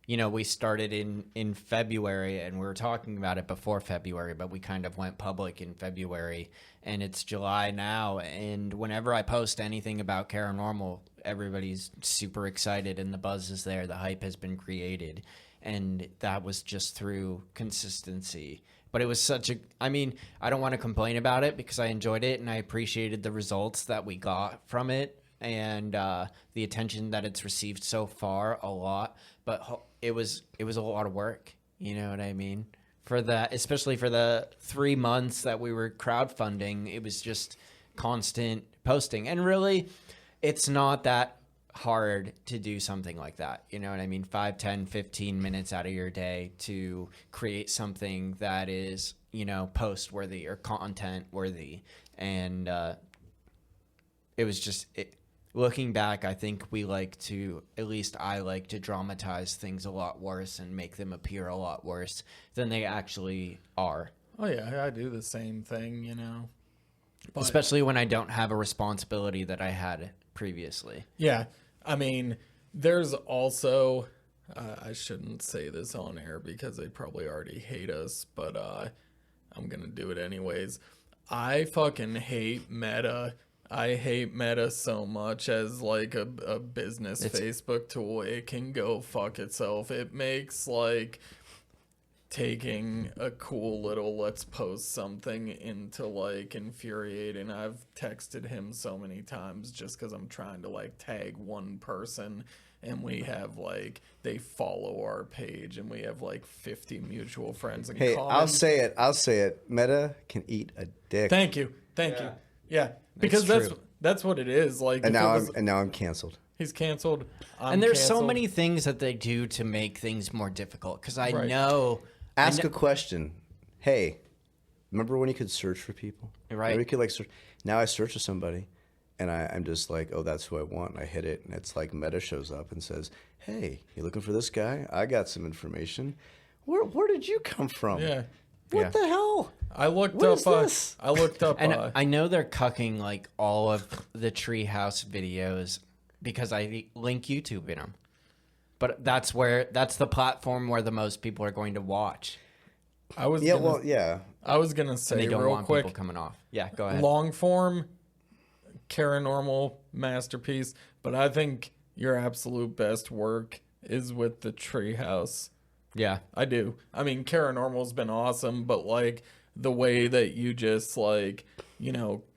we started in February, and we were talking about it before February, but we kind of went public in February, and it's July now. And whenever I post anything about Paranormal, everybody's super excited and the buzz is there. The hype has been created, and that was just through consistency. But it was I don't want to complain about it, because I enjoyed it and I appreciated the results that we got from it, and the attention that it's received so far, a lot. But it was a lot of work, you know what I mean? Especially for the 3 months that we were crowdfunding, it was just constant posting. And really, it's not that hard to do something like that, you know what I mean? 5, 10, 15 minutes out of your day to create something that is, post worthy or content worthy. And it was just looking back, I think I like to dramatize things a lot worse and make them appear a lot worse than they actually are. Oh yeah, I do the same thing, But, especially when I don't have a responsibility that I had previously. Yeah, there's also, I shouldn't say this on air because they probably already hate us, but I'm gonna do it anyways. I fucking hate Meta. I hate Meta so much as like a business Facebook tool. It can go fuck itself. It makes taking a cool little let's post something into infuriating. I've texted him so many times just because I'm trying to tag one person, and we have they follow our page, and we have 50 mutual friends. And hey, I'll say it. Meta can eat a dick. Thank you. Yeah, because that's what it is. And now I'm canceled. He's canceled. And there's so many things that they do to make things more difficult. Because I know. Ask a question. Hey, remember when you could search for people? Right. Remember you could search. Now I search for somebody, and I'm just oh, that's who I want. And I hit it, and it's Meta shows up and says, "Hey, you looking for this guy? I got some information. Where did you come from?" Yeah. What the hell? I looked What up. is this? I looked up. And I know they're cucking like all of the Treehouse videos because I link YouTube in them. But that's the platform where the most people are going to watch. I was gonna say They don't real want quick. people coming off. Yeah, go ahead. Long form, paranormal masterpiece, but I think your absolute best work is with the Treehouse. Yeah. I do. I mean, Paranormal's been awesome, but like the way that you just like,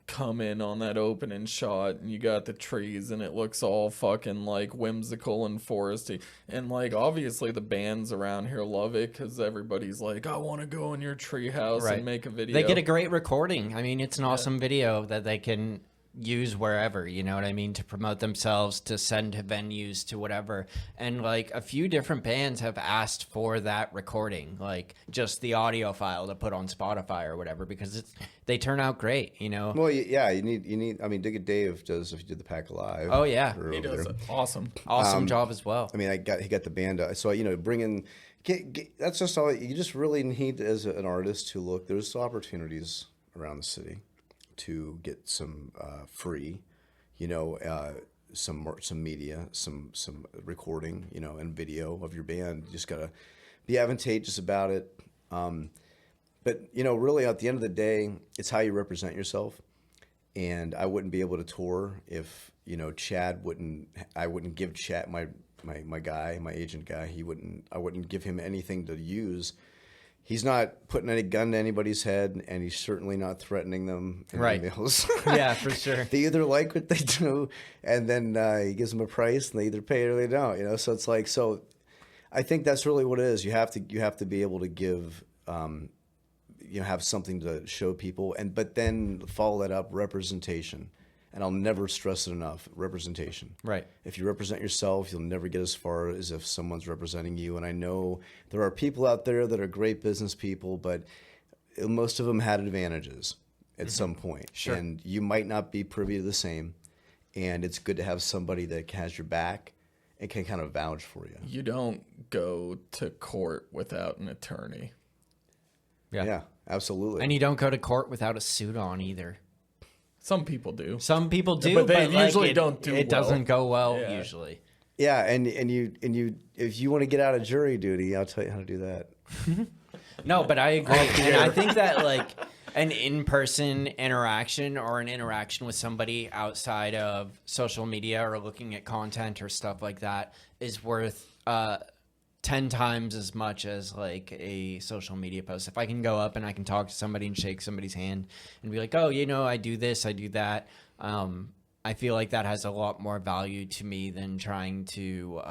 come in on that opening shot and you got the trees and it looks all fucking like whimsical and foresty. And like obviously the bands around here love it because everybody's like, I want to go in your treehouse and make a video. They get a great recording. I mean, it's an awesome video that they can use wherever, you know what I mean, to promote themselves, to send to venues, to whatever. And like a few different bands have asked for that recording, like just the audio file to put on Spotify or whatever, because they turn out great, Well, yeah, you need. I mean, Dig It Dave does if you did the Pack Alive. Oh yeah, he does an awesome job as well. I mean, he got the band. So bring in. That's just all. You just really need as an artist to look. There's opportunities around the city to get some free, some media, some recording, and video of your band. You just gotta be advantageous about it. But really, at the end of the day, it's how you represent yourself. And I wouldn't be able to tour if Chad wouldn't. I wouldn't give Chad my agent guy. I wouldn't give him anything to use. He's not putting any gun to anybody's head, and he's certainly not threatening them in emails. Yeah, for sure. They either like what they do, and then he gives them a price, and they either pay it or they don't. So it's like, I think that's really what it is. You have to be able to give, have something to show people, but then follow that up representation. And I'll never stress it enough, representation. Right. If you represent yourself, you'll never get as far as if someone's representing you. And I know there are people out there that are great business people, but most of them had advantages at some point. Sure. And you might not be privy to the same. And it's good to have somebody that has your back and can kind of vouch for you. You don't go to court without an attorney. Yeah, absolutely. And you don't go to court without a suit on either. Some people do. Some people do, but they usually don't do it well. doesn't go well usually. Yeah, and you if you want to get out of jury duty, I'll tell you how to do that. No, but I agree. And I think that like an in-person interaction or an interaction with somebody outside of social media or looking at content or stuff like that is worth 10 times as much as like a social media post. If I can go up and I can talk to somebody and shake somebody's hand and be like, oh, I do this, I do that. I feel like that has a lot more value to me than trying to,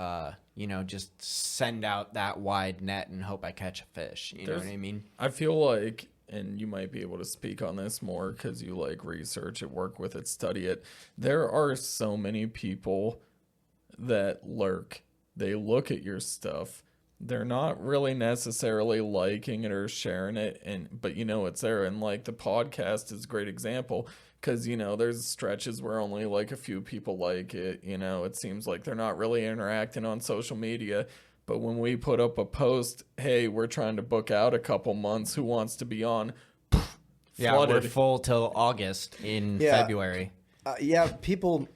just send out that wide net and hope I catch a fish. You know what I mean? I feel like, and you might be able to speak on this more because you like research it, work with it, study it. There are so many people that lurk. They look at your stuff. They're not really necessarily liking it or sharing it, but it's there. And like the podcast is a great example because there's stretches where only like a few people like it. It seems like they're not really interacting on social media. But when we put up a post, hey, we're trying to book out a couple months. Who wants to be on? Yeah, flooded. we're full till August in February. People.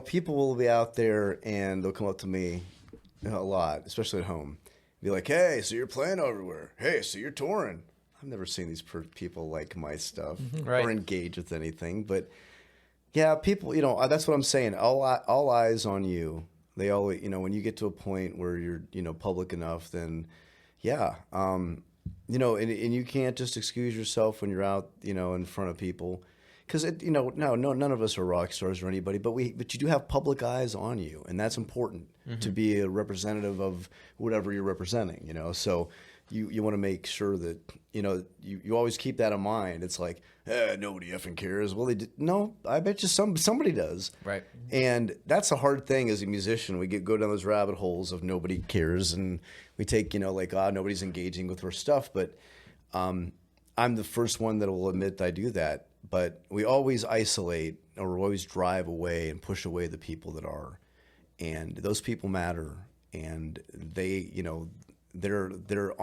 People will be out there and they'll come up to me a lot, especially at home. Be like, hey, so you're playing everywhere. Hey, so you're touring. I've never seen these people like my stuff or engage with anything. But yeah, people, that's what I'm saying. All eyes on you. They all, when you get to a point where you're, public enough, then and you can't just excuse yourself when you're out, in front of people. Because none of us are rock stars or anybody, but you do have public eyes on you, and that's important to be a representative of whatever you're representing. So you want to make sure that you always keep that in mind. It's like nobody effing cares. Well, no, I bet you somebody does. Right. And that's a hard thing as a musician. We go down those rabbit holes of nobody cares, and we take nobody's engaging with our stuff. But I'm the first one that will admit I do that. But we always isolate or we always drive away and push away the people that are. And those people matter. And they, their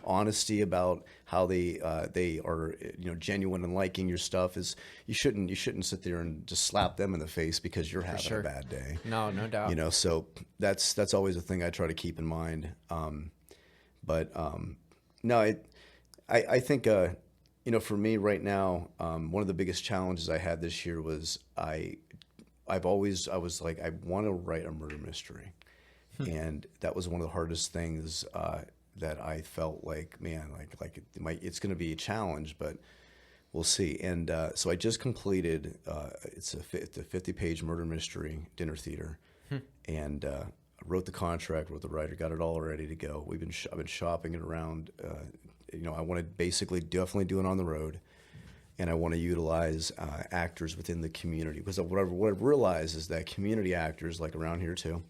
honesty about how they are, genuine and liking your stuff is you shouldn't sit there and just slap them in the face because you're having a bad day. No doubt. So that's always a thing I try to keep in mind. I think for me right now, one of the biggest challenges I had this year was I was like, I want to write a murder mystery. And that was one of the hardest things that I felt like, man, it's going to be a challenge, but we'll see. And so I just completed, it's a 50-page murder mystery, dinner theater. And I wrote the contract, wrote the writer, got it all ready to go. I've been shopping it around. I want to definitely do it on the road. And I want to utilize actors within the community. Because what I've realized is that community actors, like around here too,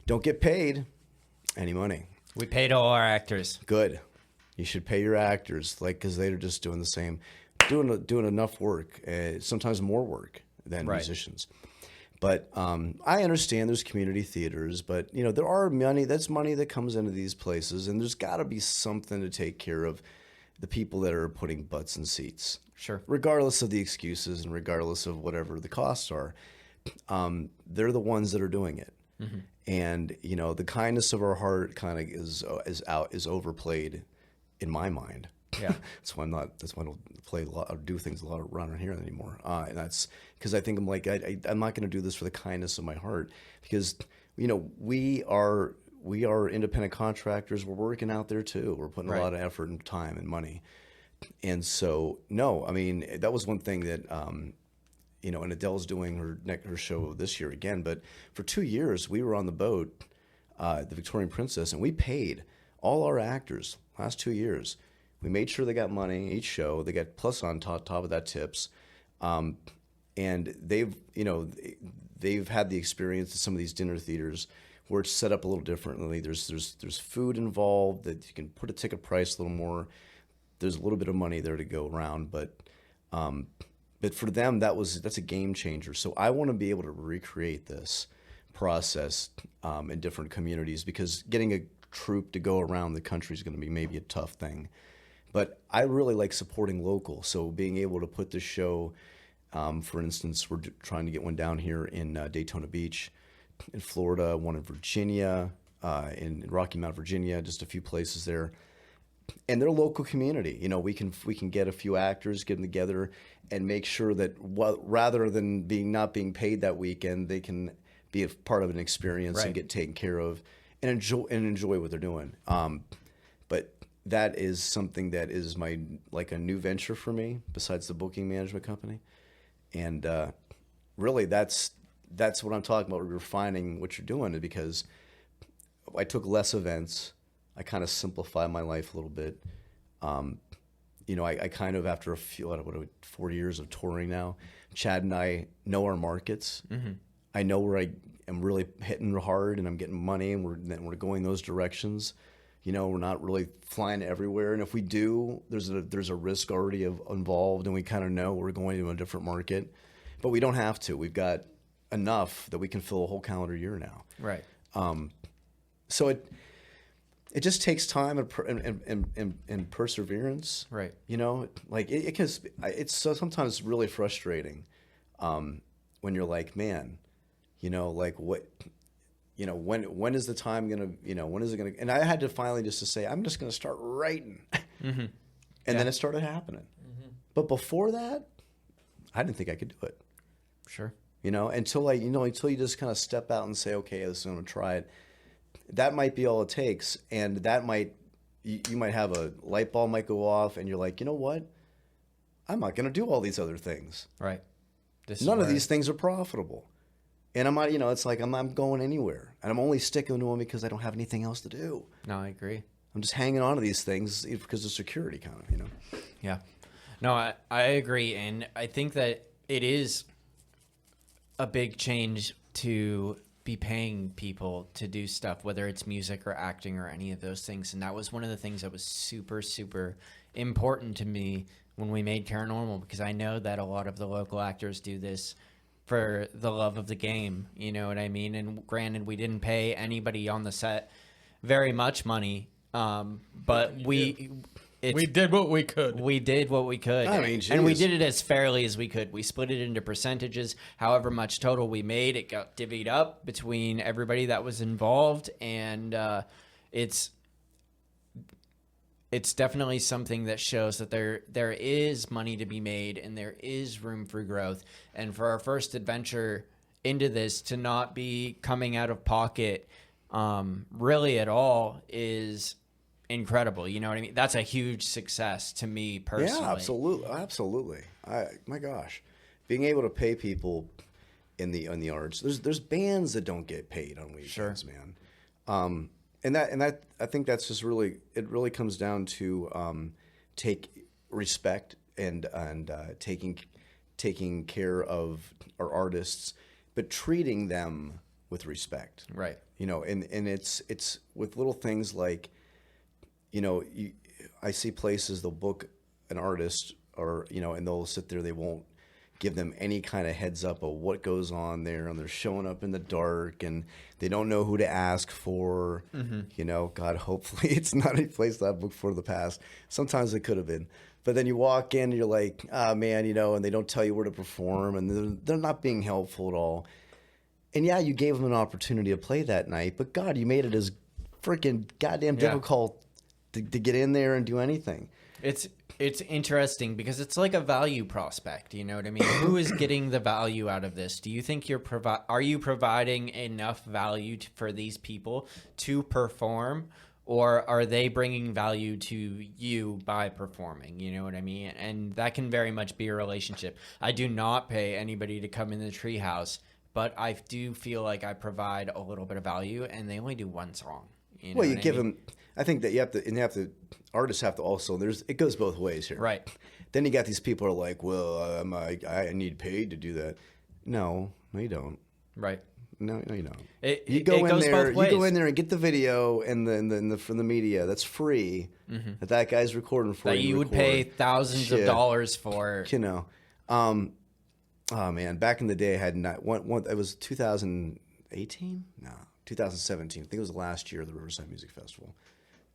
don't get paid any money. We paid all our actors. Good. You should pay your actors, because they're just doing the same, doing enough work, sometimes more work than musicians. But I understand there's community theaters, but there are that's money that comes into these places, and there's got to be something to take care of the people that are putting butts in seats. Sure. Regardless of the excuses and regardless of whatever the costs are, they're the ones that are doing it. Mm-hmm. And the kindness of our heart kind of is overplayed in my mind. Yeah, that's why I don't play a lot or do things a lot around here anymore. And that's because I think I'm like I'm not going to do this for the kindness of my heart, because we are independent contractors. We're working out there too. We're putting a lot of effort and time and money. And so that was one thing that and Adele's doing her show this year again. But for 2 years, we were on the boat, the Victorian Princess, and we paid all our actors last 2 years. We made sure they got money each show. They got plus on top of that tips, and they've had the experience of some of these dinner theaters where it's set up a little differently. There's food involved that you can put a ticket price a little more. There's a little bit of money there to go around, but for them that's a game changer. So I want to be able to recreate this process in different communities, because getting a troupe to go around the country is going to be maybe a tough thing. But I really like supporting local. So being able to put this show, for instance, we're trying to get one down here in Daytona Beach, in Florida, one in Virginia, in Rocky Mount, Virginia, just a few places there. And they're local community. We can get a few actors, get them together, and make sure that rather than not being paid that weekend, they can be a part of an experience and get taken care of and enjoy what they're doing. But that is something that is a new venture for me besides the booking management company. And really that's what I'm talking about, refining what you're doing, because I took less events. I kind of simplified my life a little bit. I kind of, after 4 years of touring now, Chad and I know our markets. Mm-hmm. I know where I am really hitting hard and I'm getting money, and we're going those directions. We're not really flying everywhere, and if we do, there's a risk already involved, and we kind of know we're going to a different market, but we don't have to. We've got enough that we can fill a whole calendar year now. Right. So it just takes time and perseverance. Right. Because it's sometimes really frustrating when you're like, man, what. When is the time gonna? When is it gonna? And I had to finally just to say, I'm just gonna start writing, mm-hmm. And then it started happening. Mm-hmm. But before that, I didn't think I could do it. Sure. Until you just kind of step out and say, okay, I'm gonna try it. That might be all it takes, and that you might have a light bulb might go off, and you're like, you know what? I'm not gonna do all these other things. Right. None of these things are profitable. And I'm not, it's like I'm not going anywhere. And I'm only sticking to them because I don't have anything else to do. No, I agree. I'm just hanging on to these things because of security, kind of, Yeah. No, I agree. And I think that it is a big change to be paying people to do stuff, whether it's music or acting or any of those things. And that was one of the things that was super, super important to me when we made Paranormal, because I know that a lot of the local actors do this for the love of the game, you know what I mean? And granted, we didn't pay anybody on the set very much money, but we did what we could. We did what we could. I mean, and we geez. did it as fairly as we could. We split it into percentages. However much total we made, it got divvied up between everybody that was involved, and it's definitely something that shows that there is money to be made and there is room for growth. And for our first adventure into this to not be coming out of pocket really at all is incredible. You know what I mean? That's a huge success to me personally. Yeah, absolutely. My gosh, being able to pay people in the arts. There's bands that don't get paid on weekends, man. And that I think that's just really, it really comes down to take respect and taking care of our artists, but treating them with respect. Right. You know, and it's with little things like, you know, I see places they'll book an artist or, you know, and they'll sit there, they won't give them any kind of heads up of what goes on there, and they're showing up in the dark and they don't know who to ask for. You know, God, hopefully it's not a place that I've booked for in the past. Sometimes it could have been. But then you walk in and you're like, man, you know, and they don't tell you where to perform, and they're not being helpful at all. And yeah, you gave them an opportunity to play that night, but God, you made it as freaking goddamn difficult to get in there and do anything. It's interesting because it's like a value prospect. You know what I mean? Who is getting the value out of this? Do you think are you providing enough value for these people to perform, or are they bringing value to you by performing? You know what I mean? And that can very much be a relationship. I do not pay anybody to come in the treehouse, but I do feel like I provide a little bit of value, and they only do one song. You know Well, you what I give mean? them. I think that you have to. Artists have to also. It goes both ways here. Right. Then you got these people who are like, well, I need paid to do that. No, you don't. Right. No, you don't. It goes both ways. You go in there and get the video and from the media. That's free. That guy's recording for you. That you would pay thousands of dollars for. You know. Oh man, back in the day, I had one. It was 2018. No, 2017. I think it was the last year of the Riverside Music Festival.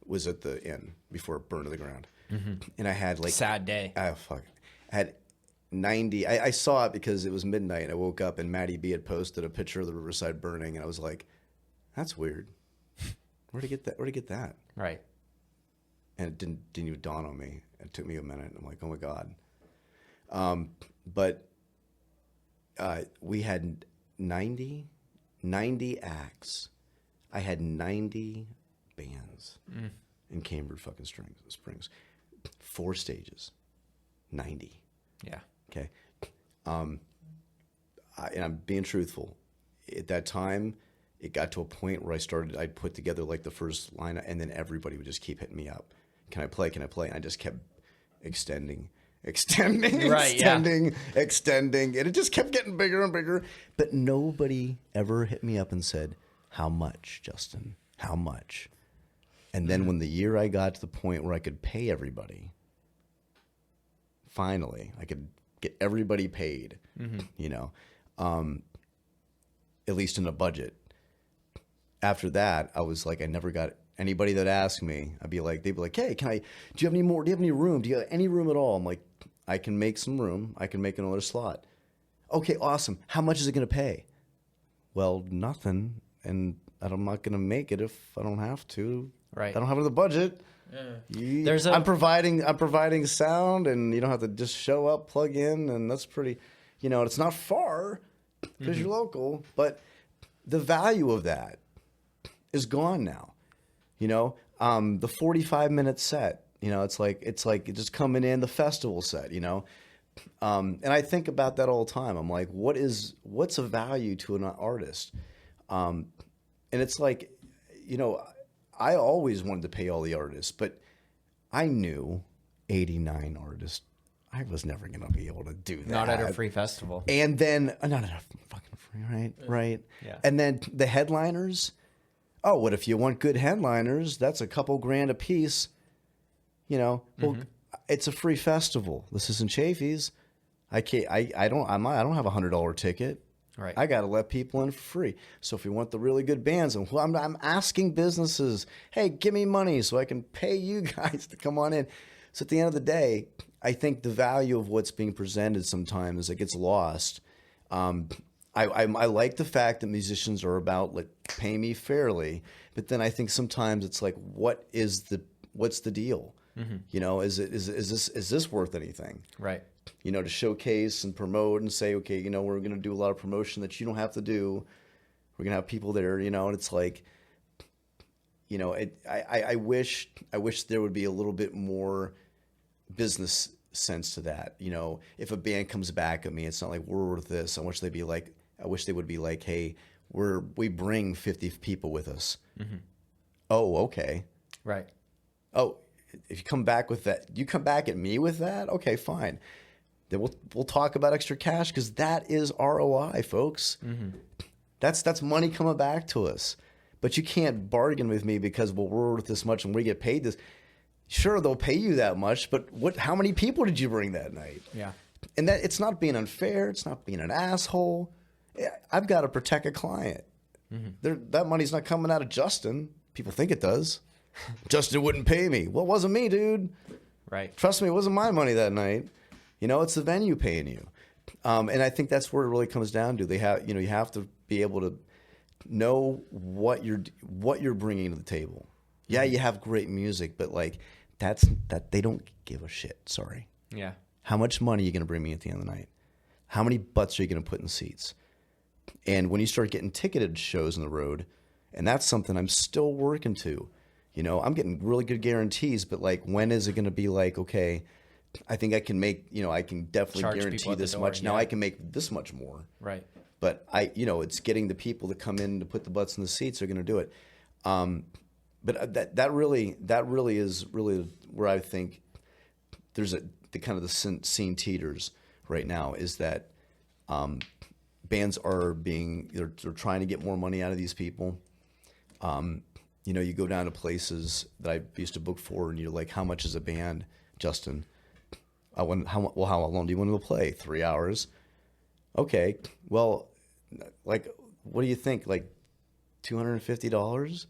Was at the inn before it burned to the ground. And I had like Sad day. I had 90. I saw it because it was midnight. And I woke up and Maddie B had posted a picture of the Riverside burning, and I was like, "That's weird. Where'd he get that? Where'd he get that?" Right. And it didn't even dawn on me. It took me a minute. I'm like, "Oh my god." But we had 90 acts. I had 90 bands in Cambridge fucking Springs. 4 stages. 90. Yeah. Okay. And I'm being truthful. At that time, it got to a point where I'd put together like the first line, and then everybody would just keep hitting me up. Can I play? And I just kept extending, right, extending. And it just kept getting bigger and bigger. But nobody ever hit me up and said, "How much, Justin? How much?" And then when the year I got to the point where I could pay everybody, finally, I could get everybody paid, you know, at least in a budget. After that, I was like, I never got anybody that asked me. They'd be like, "Hey, do you have any more? Do you have any room? Do you have any room at all?" I'm like, "I can make some room. I can make another slot." "Okay, awesome. How much is it going to pay?" "Well, nothing. And I'm not going to make it if I don't have to. Right. I don't have the budget." Yeah. I'm providing sound, and you don't have to just show up, plug in, and that's pretty, you know, it's not far because you're local, but the value of that is gone now. You know, the 45-minute set, you know, it's like just coming in the festival set, you know. And I think about that all the time. I'm like, what's a value to an artist? And it's like, you know, I always wanted to pay all the artists, but I knew 89 artists, I was never going to be able to do that. Not at a free festival. And then, not at a fucking free, right? Yeah. And then the headliners, what if you want good headliners? That's a couple grand a piece. You know, well, it's a free festival. This isn't Chafee's. I don't have $100 ticket. Right. I got to let people in for free. So if we want the really good bands, and I'm asking businesses, hey, give me money so I can pay you guys to come on in. So at the end of the day, I think the value of what's being presented sometimes it gets lost. I like the fact that musicians are about like pay me fairly, but then I think sometimes it's like, what's the deal? You know, is this worth anything? Right. You know, to showcase and promote and say, okay, you know, we're going to do a lot of promotion that you don't have to do. We're going to have people there, you know, and it's like, you know, I wish there would be a little bit more business sense to that. You know, if a band comes back at me, it's not like we're worth this. I wish they would be like, hey, we bring 50 people with us. Oh, okay. Right. Oh, if you come back with that, you come back at me with that? Okay, fine. Then we'll talk about extra cash because that is ROI, folks. That's money coming back to us. But you can't bargain with me because we're worth this much and we get paid this. Sure, they'll pay you that much, but how many people did you bring that night? Yeah. And that it's not being unfair. It's not being an asshole. I've got to protect a client. That money's not coming out of Justin. People think it does. Justin wouldn't pay me. Well, it wasn't me, dude. Right. Trust me, it wasn't my money that night. You know, it's the venue paying you. And I think that's where it really comes down to. You have to be able to know what you're bringing to the table. Yeah, you have great music, but like that they don't give a shit. Sorry. Yeah. How much money are you going to bring me at the end of the night? How many butts are you going to put in seats? And when you start getting ticketed shows on the road, and that's something I'm still working to. You know, I'm getting really good guarantees, but like, when is it going to be like, okay, I think I can make, you know, I can definitely Charge guarantee people at the this door, much. Now yeah. I can make this much more. Right. But it's getting the people to come in to put the butts in the seats are going to do it. But that really is really where I think there's the scene teeters right now is that bands are they're trying to get more money out of these people. You know, you go down to places that I used to book for, and you're like, how much is a band, Justin? How long do you want to play? 3 hours? Okay. Well, like, what do you think? Like $250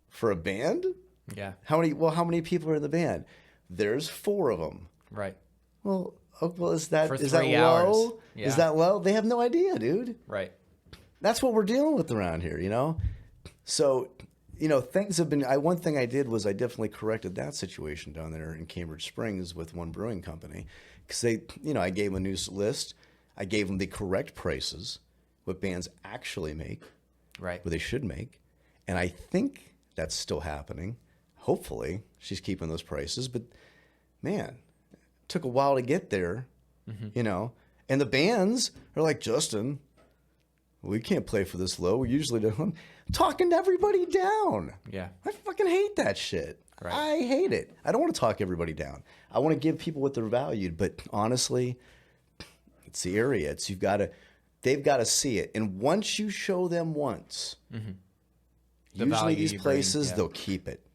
for a band? Yeah. How many people are in the band? There's 4 of them. Right. Well, is that For is that 3 low? hours. Yeah. Is that low? They have no idea, dude. Right. That's what we're dealing with around here, you know? So, you know, things have been, one thing I did was I definitely corrected that situation down there in Cambridge Springs with one brewing company. Because I gave them a new list. I gave them the correct prices, what bands actually make, Right. what they should make. And I think that's still happening. Hopefully, she's keeping those prices. But, man, it took a while to get there, you know? And the bands are like, Justin, we can't play for this low. We usually do. I'm talking everybody down. Yeah. I fucking hate that shit. Right. I hate it. I don't want to talk everybody down. I want to give people what they're valued. But honestly, it's the area. They've got to see it. And once you show them once, The usually value these you bring, places, yeah. they'll keep it.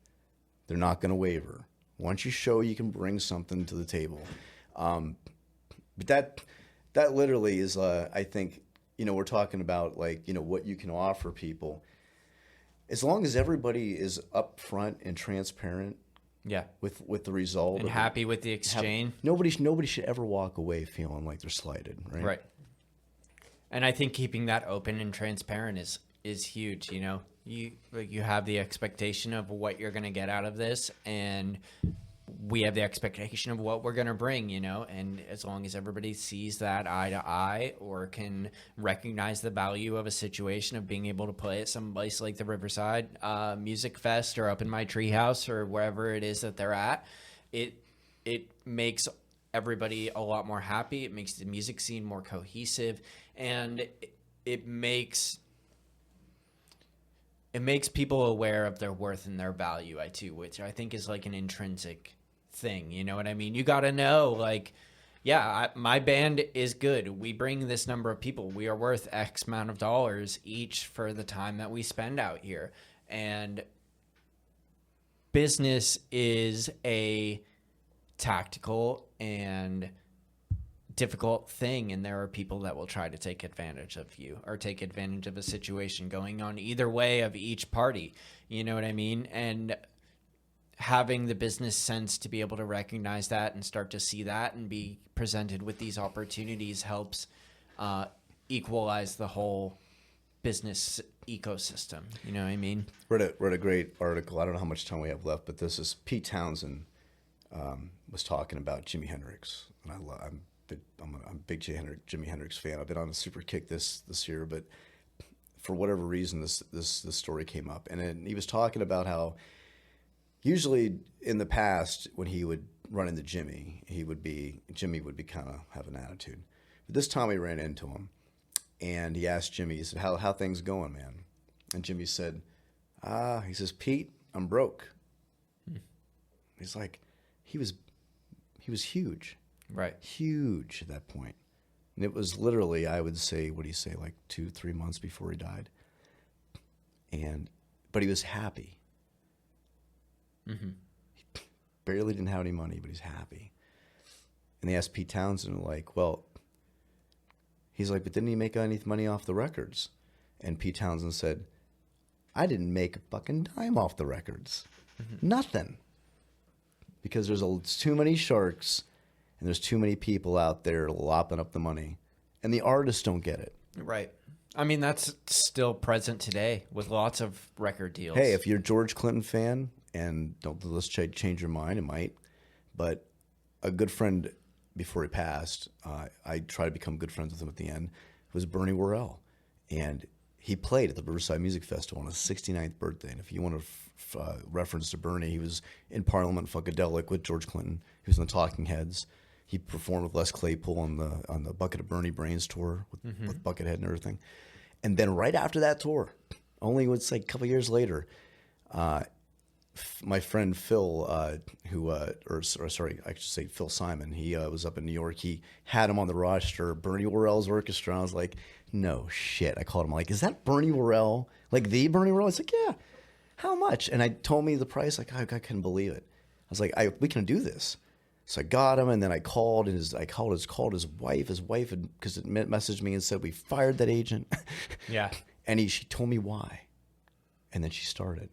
They're not going to waver. Once you show you can bring something to the table. But that literally is, I think, you know, we're talking about like, you know, what you can offer people. As long as everybody is upfront and transparent Yeah. with the result. And happy with the exchange. Nobody should ever walk away feeling like they're slighted, right? Right. And I think keeping that open and transparent is huge. You know, you have the expectation of what you're going to get out of this, and we have the expectation of what we're going to bring, you know, and as long as everybody sees that eye to eye or can recognize the value of a situation of being able to play at some place like the Riverside Music Fest or up in my treehouse or wherever it is that they're at, it makes everybody a lot more happy. It makes the music scene more cohesive, and it makes people aware of their worth and their value, which I think is like an intrinsic thing. You know what I mean? You got to know, like, yeah, my band is good. We bring this number of people. We are worth X amount of dollars each for the time that we spend out here. And business is a tactical and difficult thing, and there are people that will try to take advantage of you or take advantage of a situation going on either way of each party. You know what I mean? And having the business sense to be able to recognize that and start to see that and be presented with these opportunities helps equalize the whole business ecosystem. You know what I mean? Read a great article. I don't know how much time we have left, but this is Pete Townsend was talking about Jimi Hendrix, and I'm a big Jimi Hendrix fan. I've been on a super kick this year, but for whatever reason, this story came up, and then he was talking about how usually in the past when he would run into Jimmy would be kind of have an attitude. But this time he ran into him, and he asked Jimmy, he said, how things going, man? And Jimmy said, he says, Pete, I'm broke. He's like, he was huge. Right. Huge at that point. And it was literally, I would say, what do you say, like 2-3 months before he died. But he was happy. Mm-hmm. He barely didn't have any money, but he's happy. And they asked Pete Townsend, like, well, he's like, but didn't he make any money off the records? And Pete Townsend said, I didn't make a fucking dime off the records. Mm-hmm. Nothing. Because there's too many sharks and there's too many people out there lopping up the money. And the artists don't get it. Right. I mean, that's still present today with lots of record deals. Hey, if you're a George Clinton fan, and let's change your mind, it might. But a good friend before he passed, I tried to become good friends with him at the end, was Bernie Worrell. And he played at the Riverside Music Festival on his 69th birthday. And if you want to reference to Bernie, he was in Parliament Funkadelic with George Clinton. He was on the Talking Heads. He performed with Les Claypool on the Bucket of Bernie Brains tour with Buckethead and everything. And then right after that tour, only it's like a couple years later, my friend Phil, I should say Phil Simon, he was up in New York. He had him on the roster, Bernie Worrell's orchestra. I was like, no shit. I called him like, is that Bernie Worrell? Like the Bernie Worrell? He's like, yeah. How much? And I told me the price. Like, I couldn't believe it. I was like, we can do this. So I got him, and then I called his wife. His wife had, because it messaged me and said we fired that agent. Yeah. And she told me why, and then she started.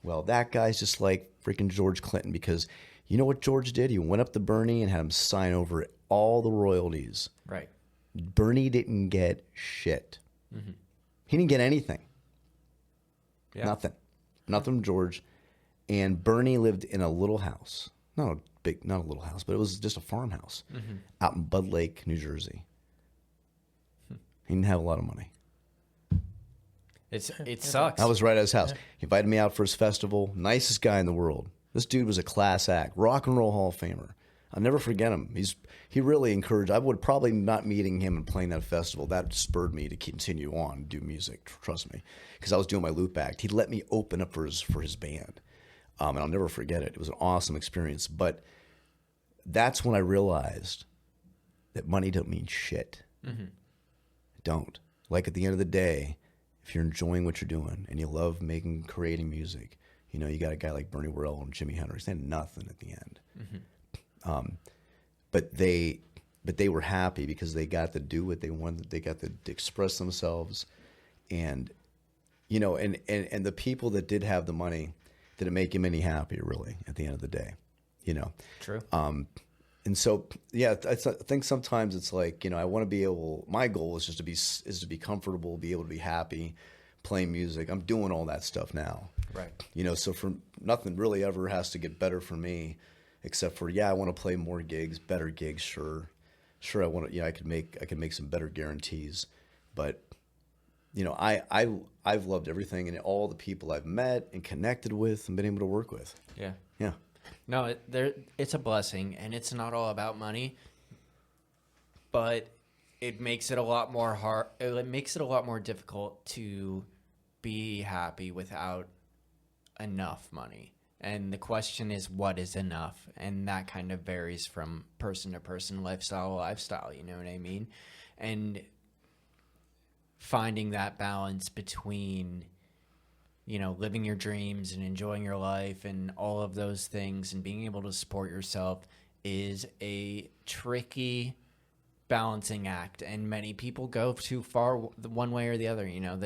Well, that guy's just like freaking George Clinton, because you know what George did? He went up to Bernie and had him sign over all the royalties. Right. Bernie didn't get shit. Mm-hmm. He didn't get anything. Yeah. Nothing from George. And Bernie lived in a little house. Not a little house, but it was just a farmhouse out in Bud Lake, New Jersey. He didn't have a lot of money. It sucks. I was right at his house. He invited me out for his festival. Nicest guy in the world. This dude was a class act. Rock and Roll Hall of Famer. I'll never forget him. He really encouraged. I would probably not meeting him and playing that festival. That spurred me to continue on and do music. Trust me, because I was doing my loop act. He let me open up for his band, and I'll never forget it. It was an awesome experience. But that's when I realized that money don't mean shit. Mm-hmm. It don't. Like at the end of the day, if you're enjoying what you're doing and you love creating music, you know, you got a guy like Bernie Worrell and Jimi Hendrix. They had nothing at the end. Mm-hmm. But they were happy because they got to do what they wanted. They got to express themselves, and you know, and the people that did have the money didn't make him any happier, really, at the end of the day, you know. True. And so, yeah, I think sometimes it's like, you know, I want to be able. My goal is just to be comfortable, be able to be happy, playing music. I'm doing all that stuff now, right? You know, so for nothing really ever has to get better for me. Except for, I want to play more gigs, better gigs, sure. I want to, I could make some better guarantees, but you know, I've loved everything and all the people I've met and connected with and been able to work with. Yeah. Yeah. No, it's a blessing, and it's not all about money, but it makes it a lot more hard. It makes it a lot more difficult to be happy without enough money. And the question is, what is enough? And that kind of varies from person to person, lifestyle to lifestyle, you know what I mean? And finding that balance between, you know, living your dreams and enjoying your life and all of those things and being able to support yourself is a tricky balancing act, and many people go too far one way or the other. You know,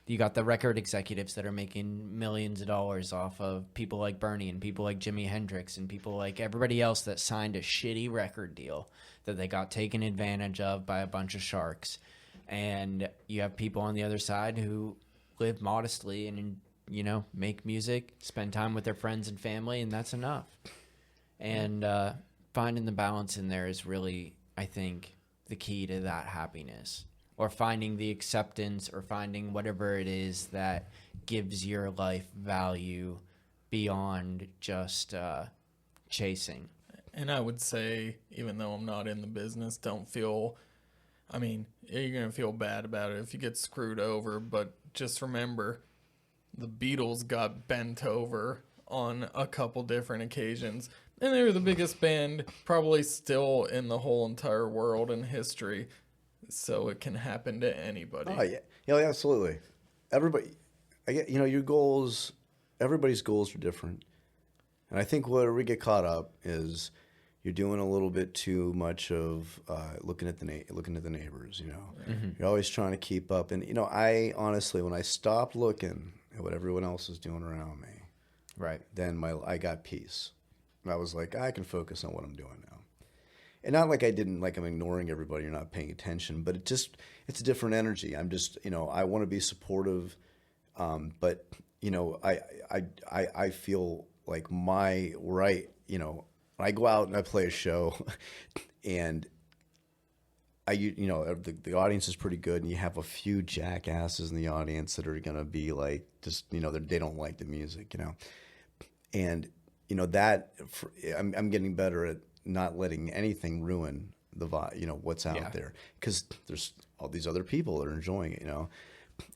you got the record executives that are making millions of dollars off of people like Bernie and people like Jimi Hendrix and people like everybody else that signed a shitty record deal that they got taken advantage of by a bunch of sharks. And you have people on the other side who live modestly and, you know, make music, spend time with their friends and family, and that's enough. And finding the balance in there is really, I think, the key to that happiness, or finding the acceptance, or finding whatever it is that gives your life value beyond just chasing. And I would say, even though I'm not in the business, don't feel, I mean, you're going to feel bad about it if you get screwed over, but just remember, the Beatles got bent over on a couple different occasions, and they were the biggest band probably still in the whole entire world and history. So it can happen to anybody. Oh yeah, yeah, absolutely. Everybody, I get, you know, your goals. Everybody's goals are different, and I think where we get caught up is you're doing a little bit too much of looking at the neighbors. You know, you're always trying to keep up. And you know, I honestly, when I stopped looking at what everyone else is doing around me, Right. then I got peace. I was like, I can focus on what I'm doing now. And not like I'm ignoring everybody or not paying attention, but it's a different energy. I'm just, you know, I want to be supportive, but you know, I feel like you know, when I go out and I play a show, and you know, the audience is pretty good, and you have a few jackasses in the audience that are gonna be like, just, you know, they don't like the music, you know, and you know I'm getting better at not letting anything ruin the vibe, you know, what's out there, because there's all these other people that are enjoying it, you know.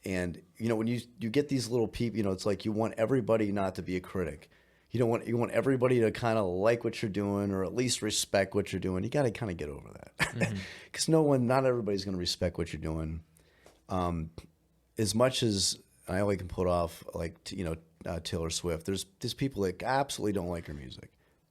And you know, when you get these little people, you know, it's like you want everybody not to be a critic. You want everybody to kind of like what you're doing, or at least respect what you're doing. You got to kind of get over that, because not everybody's going to respect what you're doing. As much as I only can put off, like, you know, Taylor Swift, there's people that absolutely don't like her music,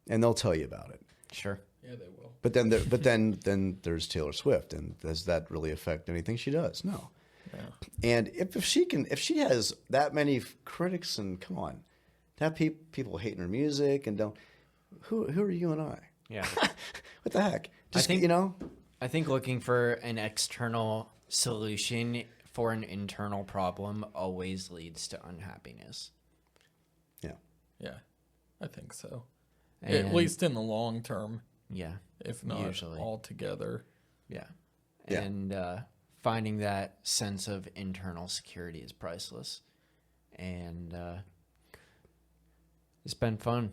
and they'll tell you about it. Sure. Yeah, they will. But then there's Taylor Swift, and does that really affect anything she does? No. Yeah. And if she has that many critics, and come on, that people hating her music and don't, who are you and I? Yeah. What the heck? Just, think- you know. I think looking for an external solution for an internal problem always leads to unhappiness. Yeah. Yeah, I think so. And At least in the long term, yeah, if not usually. altogether. Yeah. Yeah. And finding that sense of internal security is priceless. And it's been fun.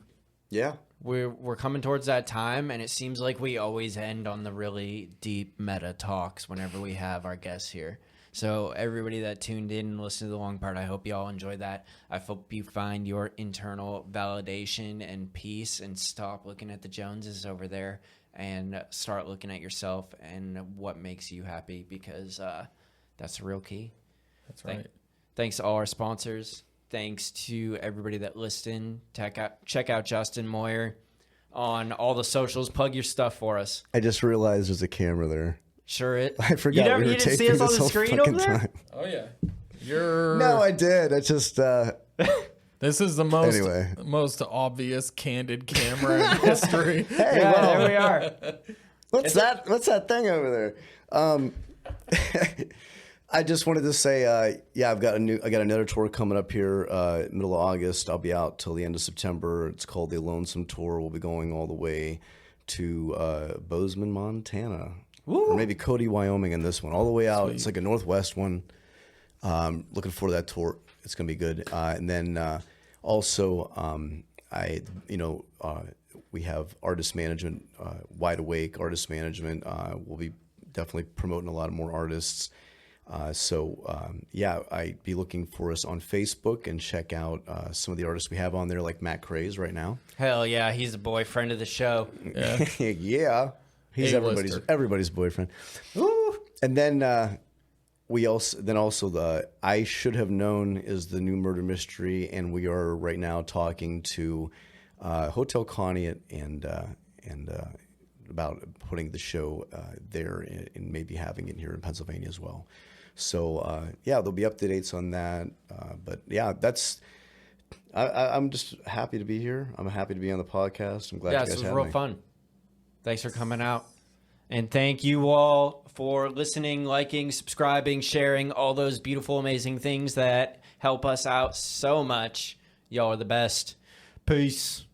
Yeah. We're coming towards that time, and it seems like we always end on the really deep meta talks whenever we have our guests here. So everybody that tuned in and listened to the long part, I hope you all enjoyed that. I hope you find your internal validation and peace, and stop looking at the Joneses over there and start looking at yourself and what makes you happy, because that's the real key. That's right. Thanks to all our sponsors. Thanks to everybody that listened. Check out Justin Moyar on all the socials. Plug your stuff for us. I just realized there's a camera there. Sure it. I forgot we were you didn't see taping us on this the whole screen over fucking there? time. Oh yeah, you're. No, I did. I just. This is the most obvious candid camera in history. Hey, Yeah, well, there we are. what's that thing over there? I just wanted to say, I got another tour coming up here, middle of August. I'll be out till the end of September. It's called the Lonesome Tour. We'll be going all the way to Bozeman, Montana, or maybe Cody, Wyoming, in this one, all the way out. Sweet. It's like a Northwest one. Looking forward to that tour. It's gonna be good. And then also, we have artist management, Wide Awake Artist Management. We'll be definitely promoting a lot more artists. I'd be looking for us on Facebook, and check out some of the artists we have on there, like Matt Craze right now. Hell yeah, he's the boyfriend of the show. Yeah. Yeah, he's A-lister. everybody's boyfriend. Woo! And then the I Should Have Known is the new murder mystery, and we are right now talking to Hotel Connie and about putting the show there and maybe having it here in Pennsylvania as well. So there'll be updates on that. But yeah, I'm just happy to be here. I'm happy to be on the podcast. I'm glad you guys it was had real me. fun. Thanks for coming out. And thank you all for listening, liking, subscribing, sharing, all those beautiful, amazing things that help us out so much. Y'all are the best. Peace.